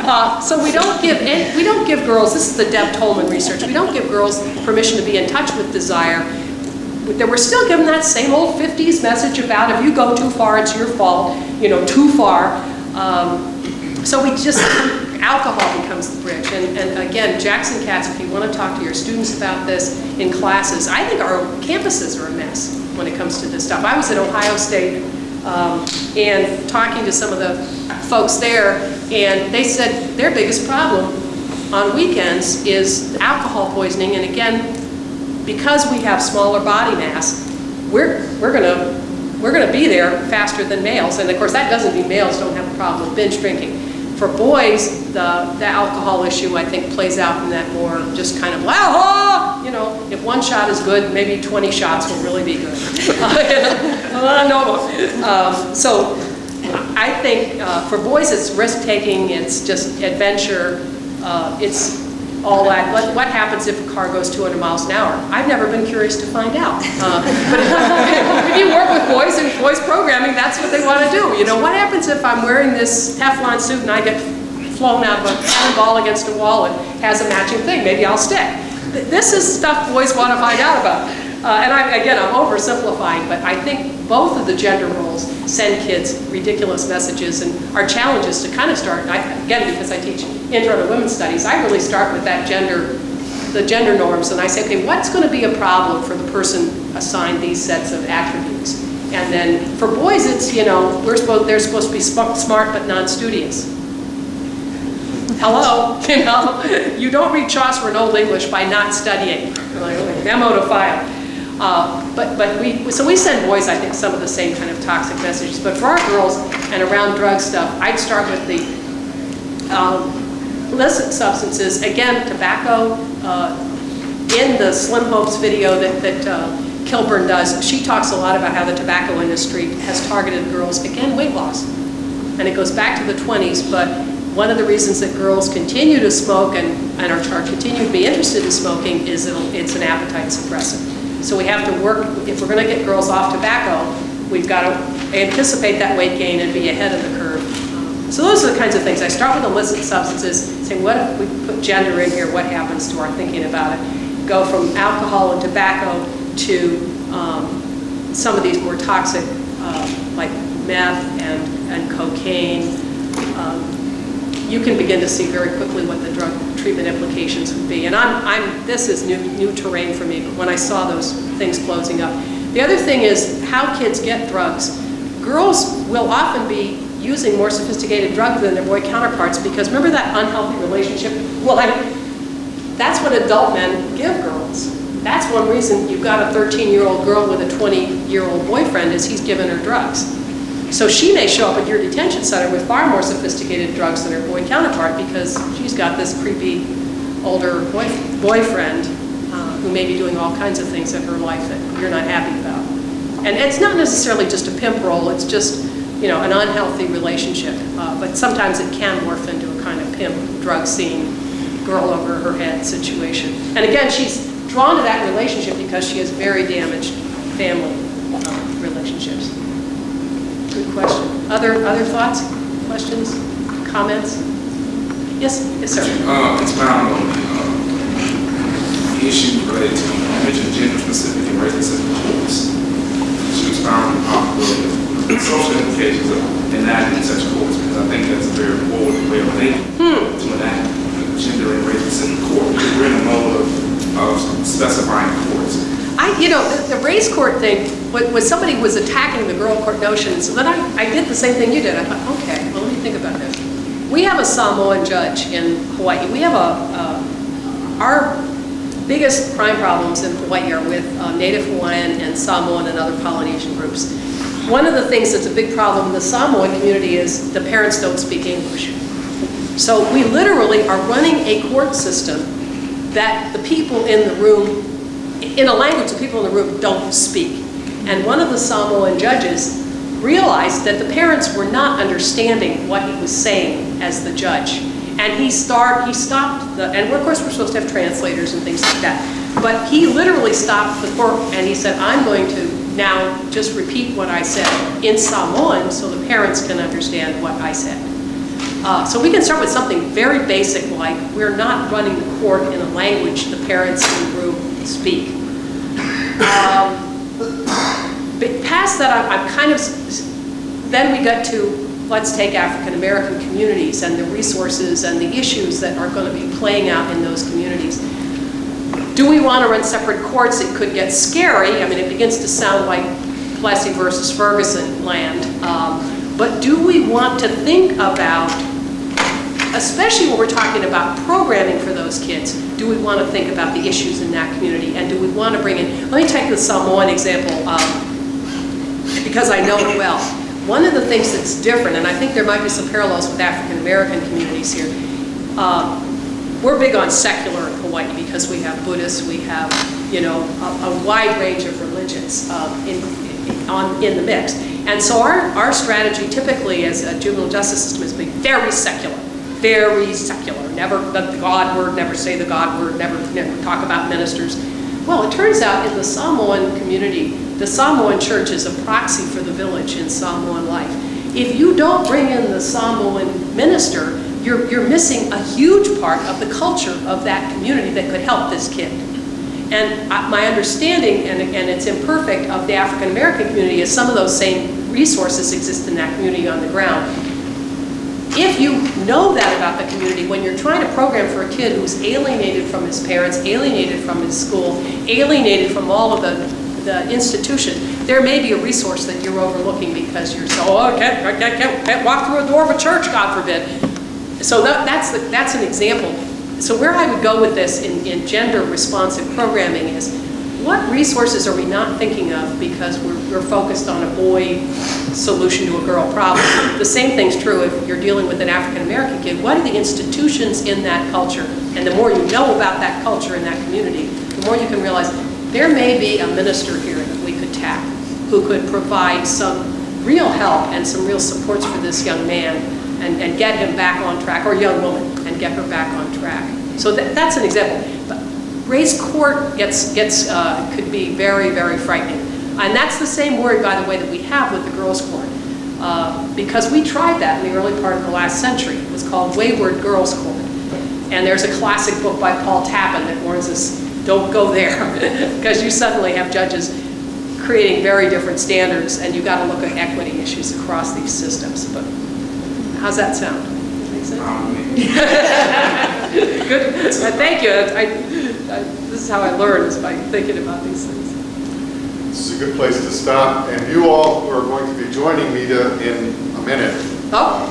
out. So we don't give girls, this is the Deb Tolman research, we don't give girls permission to be in touch with desire. We're still given that same old 50s message about if you go too far, it's your fault, you know, too far. So we just, alcohol becomes the bridge. And again, Jackson Katz, if you want to talk to your students about this in classes, I think our campuses are a mess when it comes to this stuff. I was at Ohio State and talking to some of the folks there, and they said their biggest problem on weekends is alcohol poisoning. And again, because we have smaller body mass, we're gonna be there faster than males. And of course, that doesn't mean males don't have a problem with binge drinking. For boys, the alcohol issue, I think, plays out in that more just kind of, wow, you know, if one shot is good, maybe 20 shots will really be good. So I think for boys, it's risk-taking, it's just adventure, it's all that. What happens if a car goes 200 miles an hour? I've never been curious to find out. But if you work with boys and boys programming, that's what they want to do. You know, what happens if I'm wearing this Teflon suit and I get flown out of a cannonball against a wall and has a matching thing? Maybe I'll stick. This is stuff boys want to find out about. And I'm oversimplifying, but I think both of the gender roles send kids ridiculous messages, and our challenge is to kind of start, again, because I teach Intro to Women's Studies, I really start with that the gender norms, and I say, okay, what's going to be a problem for the person assigned these sets of attributes? And then for boys, it's, you know, they're supposed to be smart but non-studious. Hello, you know, you don't read Chaucer in Old English by not studying. Like, memo to file. So we send boys, I think, some of the same kind of toxic messages. But for our girls and around drug stuff, I'd start with the illicit substances. Again, tobacco. In the Slim Hopes video that Kilburn does, she talks a lot about how the tobacco industry has targeted girls, again, weight loss. And it goes back to the 20s, but one of the reasons that girls continue to smoke and are continue to be interested in smoking is it's an appetite suppressant. So we have to work, if we're going to get girls off tobacco, we've got to anticipate that weight gain and be ahead of the curve. So those are the kinds of things. I start with illicit substances, say, what if we put gender in here, what happens to our thinking about it? Go from alcohol and tobacco to some of these more toxic, like meth and cocaine. You can begin to see very quickly what the drug treatment implications would be. And this is new terrain for me, but when I saw those things closing up. The other thing is how kids get drugs. Girls will often be using more sophisticated drugs than their boy counterparts, because remember that unhealthy relationship? Well, that's what adult men give girls. That's one reason you've got a 13-year-old girl with a 20-year-old boyfriend, is he's giving her drugs. So she may show up at your detention center with far more sophisticated drugs than her boy counterpart because she's got this creepy older boyfriend who may be doing all kinds of things in her life that you're not happy about. And it's not necessarily just a pimp role, it's just, you know, an unhealthy relationship. But sometimes it can morph into a kind of pimp, drug scene, girl over her head situation. And again, she's drawn to that relationship because she has very damaged family relationships. Good question. Other thoughts, questions, comments? Yes, sir. Expound on the issue related to, you mentioned gender-specific and race-specific courts. She expound on the possibility of social implications of enacting such courts, because I think that's a very forward way of thinking to enact gender and race-specific court. We're in a mode of specifying courts. You know, the race court thing, when somebody was attacking the girl court notion, so then I did the same thing you did. I thought, okay, well, let me think about this. We have a Samoan judge in Hawaii. We have our biggest crime problems in Hawaii are with Native Hawaiian and Samoan and other Polynesian groups. One of the things that's a big problem in the Samoan community is the parents don't speak English. So we literally are running a court system that the people in the room, in a language the people in the room don't speak. And one of the Samoan judges realized that the parents were not understanding what he was saying as the judge. And he stopped and of course we're supposed to have translators and things like that. But he literally stopped the court and he said, I'm going to now just repeat what I said in Samoan so the parents can understand what I said. So we can start with something very basic like we're not running the court in a language the parents in the room speak. But past that, I'm kind of, then we got to, let's take African American communities and the resources and the issues that are going to be playing out in those communities. Do we want to run separate courts? It could get scary. I mean, it begins to sound like Plessy versus Ferguson land. But do we want to think about, especially when we're talking about programming for those kids, do we want to think about the issues in that community? And do we want to bring in, let me take the Samoan example, because I know it well. One of the things that's different, and I think there might be some parallels with African American communities here, we're big on secular in Hawaii because we have Buddhists, we have, you know, a wide range of religions in the mix. And so our strategy typically as a juvenile justice system is being very secular. Very secular. Never the God word, never say the God word, never talk about ministers. Well, it turns out in the Samoan community, the Samoan church is a proxy for the village in Samoan life. If you don't bring in the Samoan minister, you're missing a huge part of the culture of that community that could help this kid. And my understanding, and it's imperfect, of the African American community is some of those same resources exist in that community on the ground. If you know that about the community, when you're trying to program for a kid who's alienated from his parents, alienated from his school, alienated from all of the institution, there may be a resource that you're overlooking because you're so, oh, I can't walk through a door of a church, God forbid. So that's an example. So where I would go with this in gender responsive programming is, what resources are we not thinking of because we're focused on a boy solution to a girl problem? The same thing's true if you're dealing with an African American kid. What are the institutions in that culture? And the more you know about that culture in that community, the more you can realize there may be a minister here that we could tap who could provide some real help and some real supports for this young man and get him back on track, or young woman, and get her back on track. So that's an example. But race court could be very, very frightening. And that's the same worry, by the way, that we have with the girls' court. Because we tried that in the early part of the last century. It was called Wayward Girls' Court. And there's a classic book by Paul Tappan that warns us, don't go there, because you suddenly have judges creating very different standards, and you've got to look at equity issues across these systems. But how's that sound? Make sense? Good. Thank you. This is how I learn, is by thinking about these things. This is a good place to stop. And you all who are going to be joining Meda in a minute,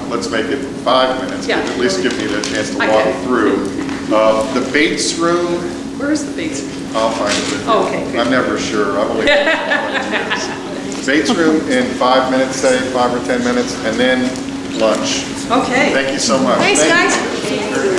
let's make it 5 minutes, Yeah. at least give me the chance to walk through. The Bates room. Where is the Bates room? I'll find it. Oh, okay, good. I'm never sure. I've only been here 20 years. debates room in 5 minutes, say 5 or 10 minutes, and then lunch. Okay. Thank you so much. Thanks, Thank you. guys.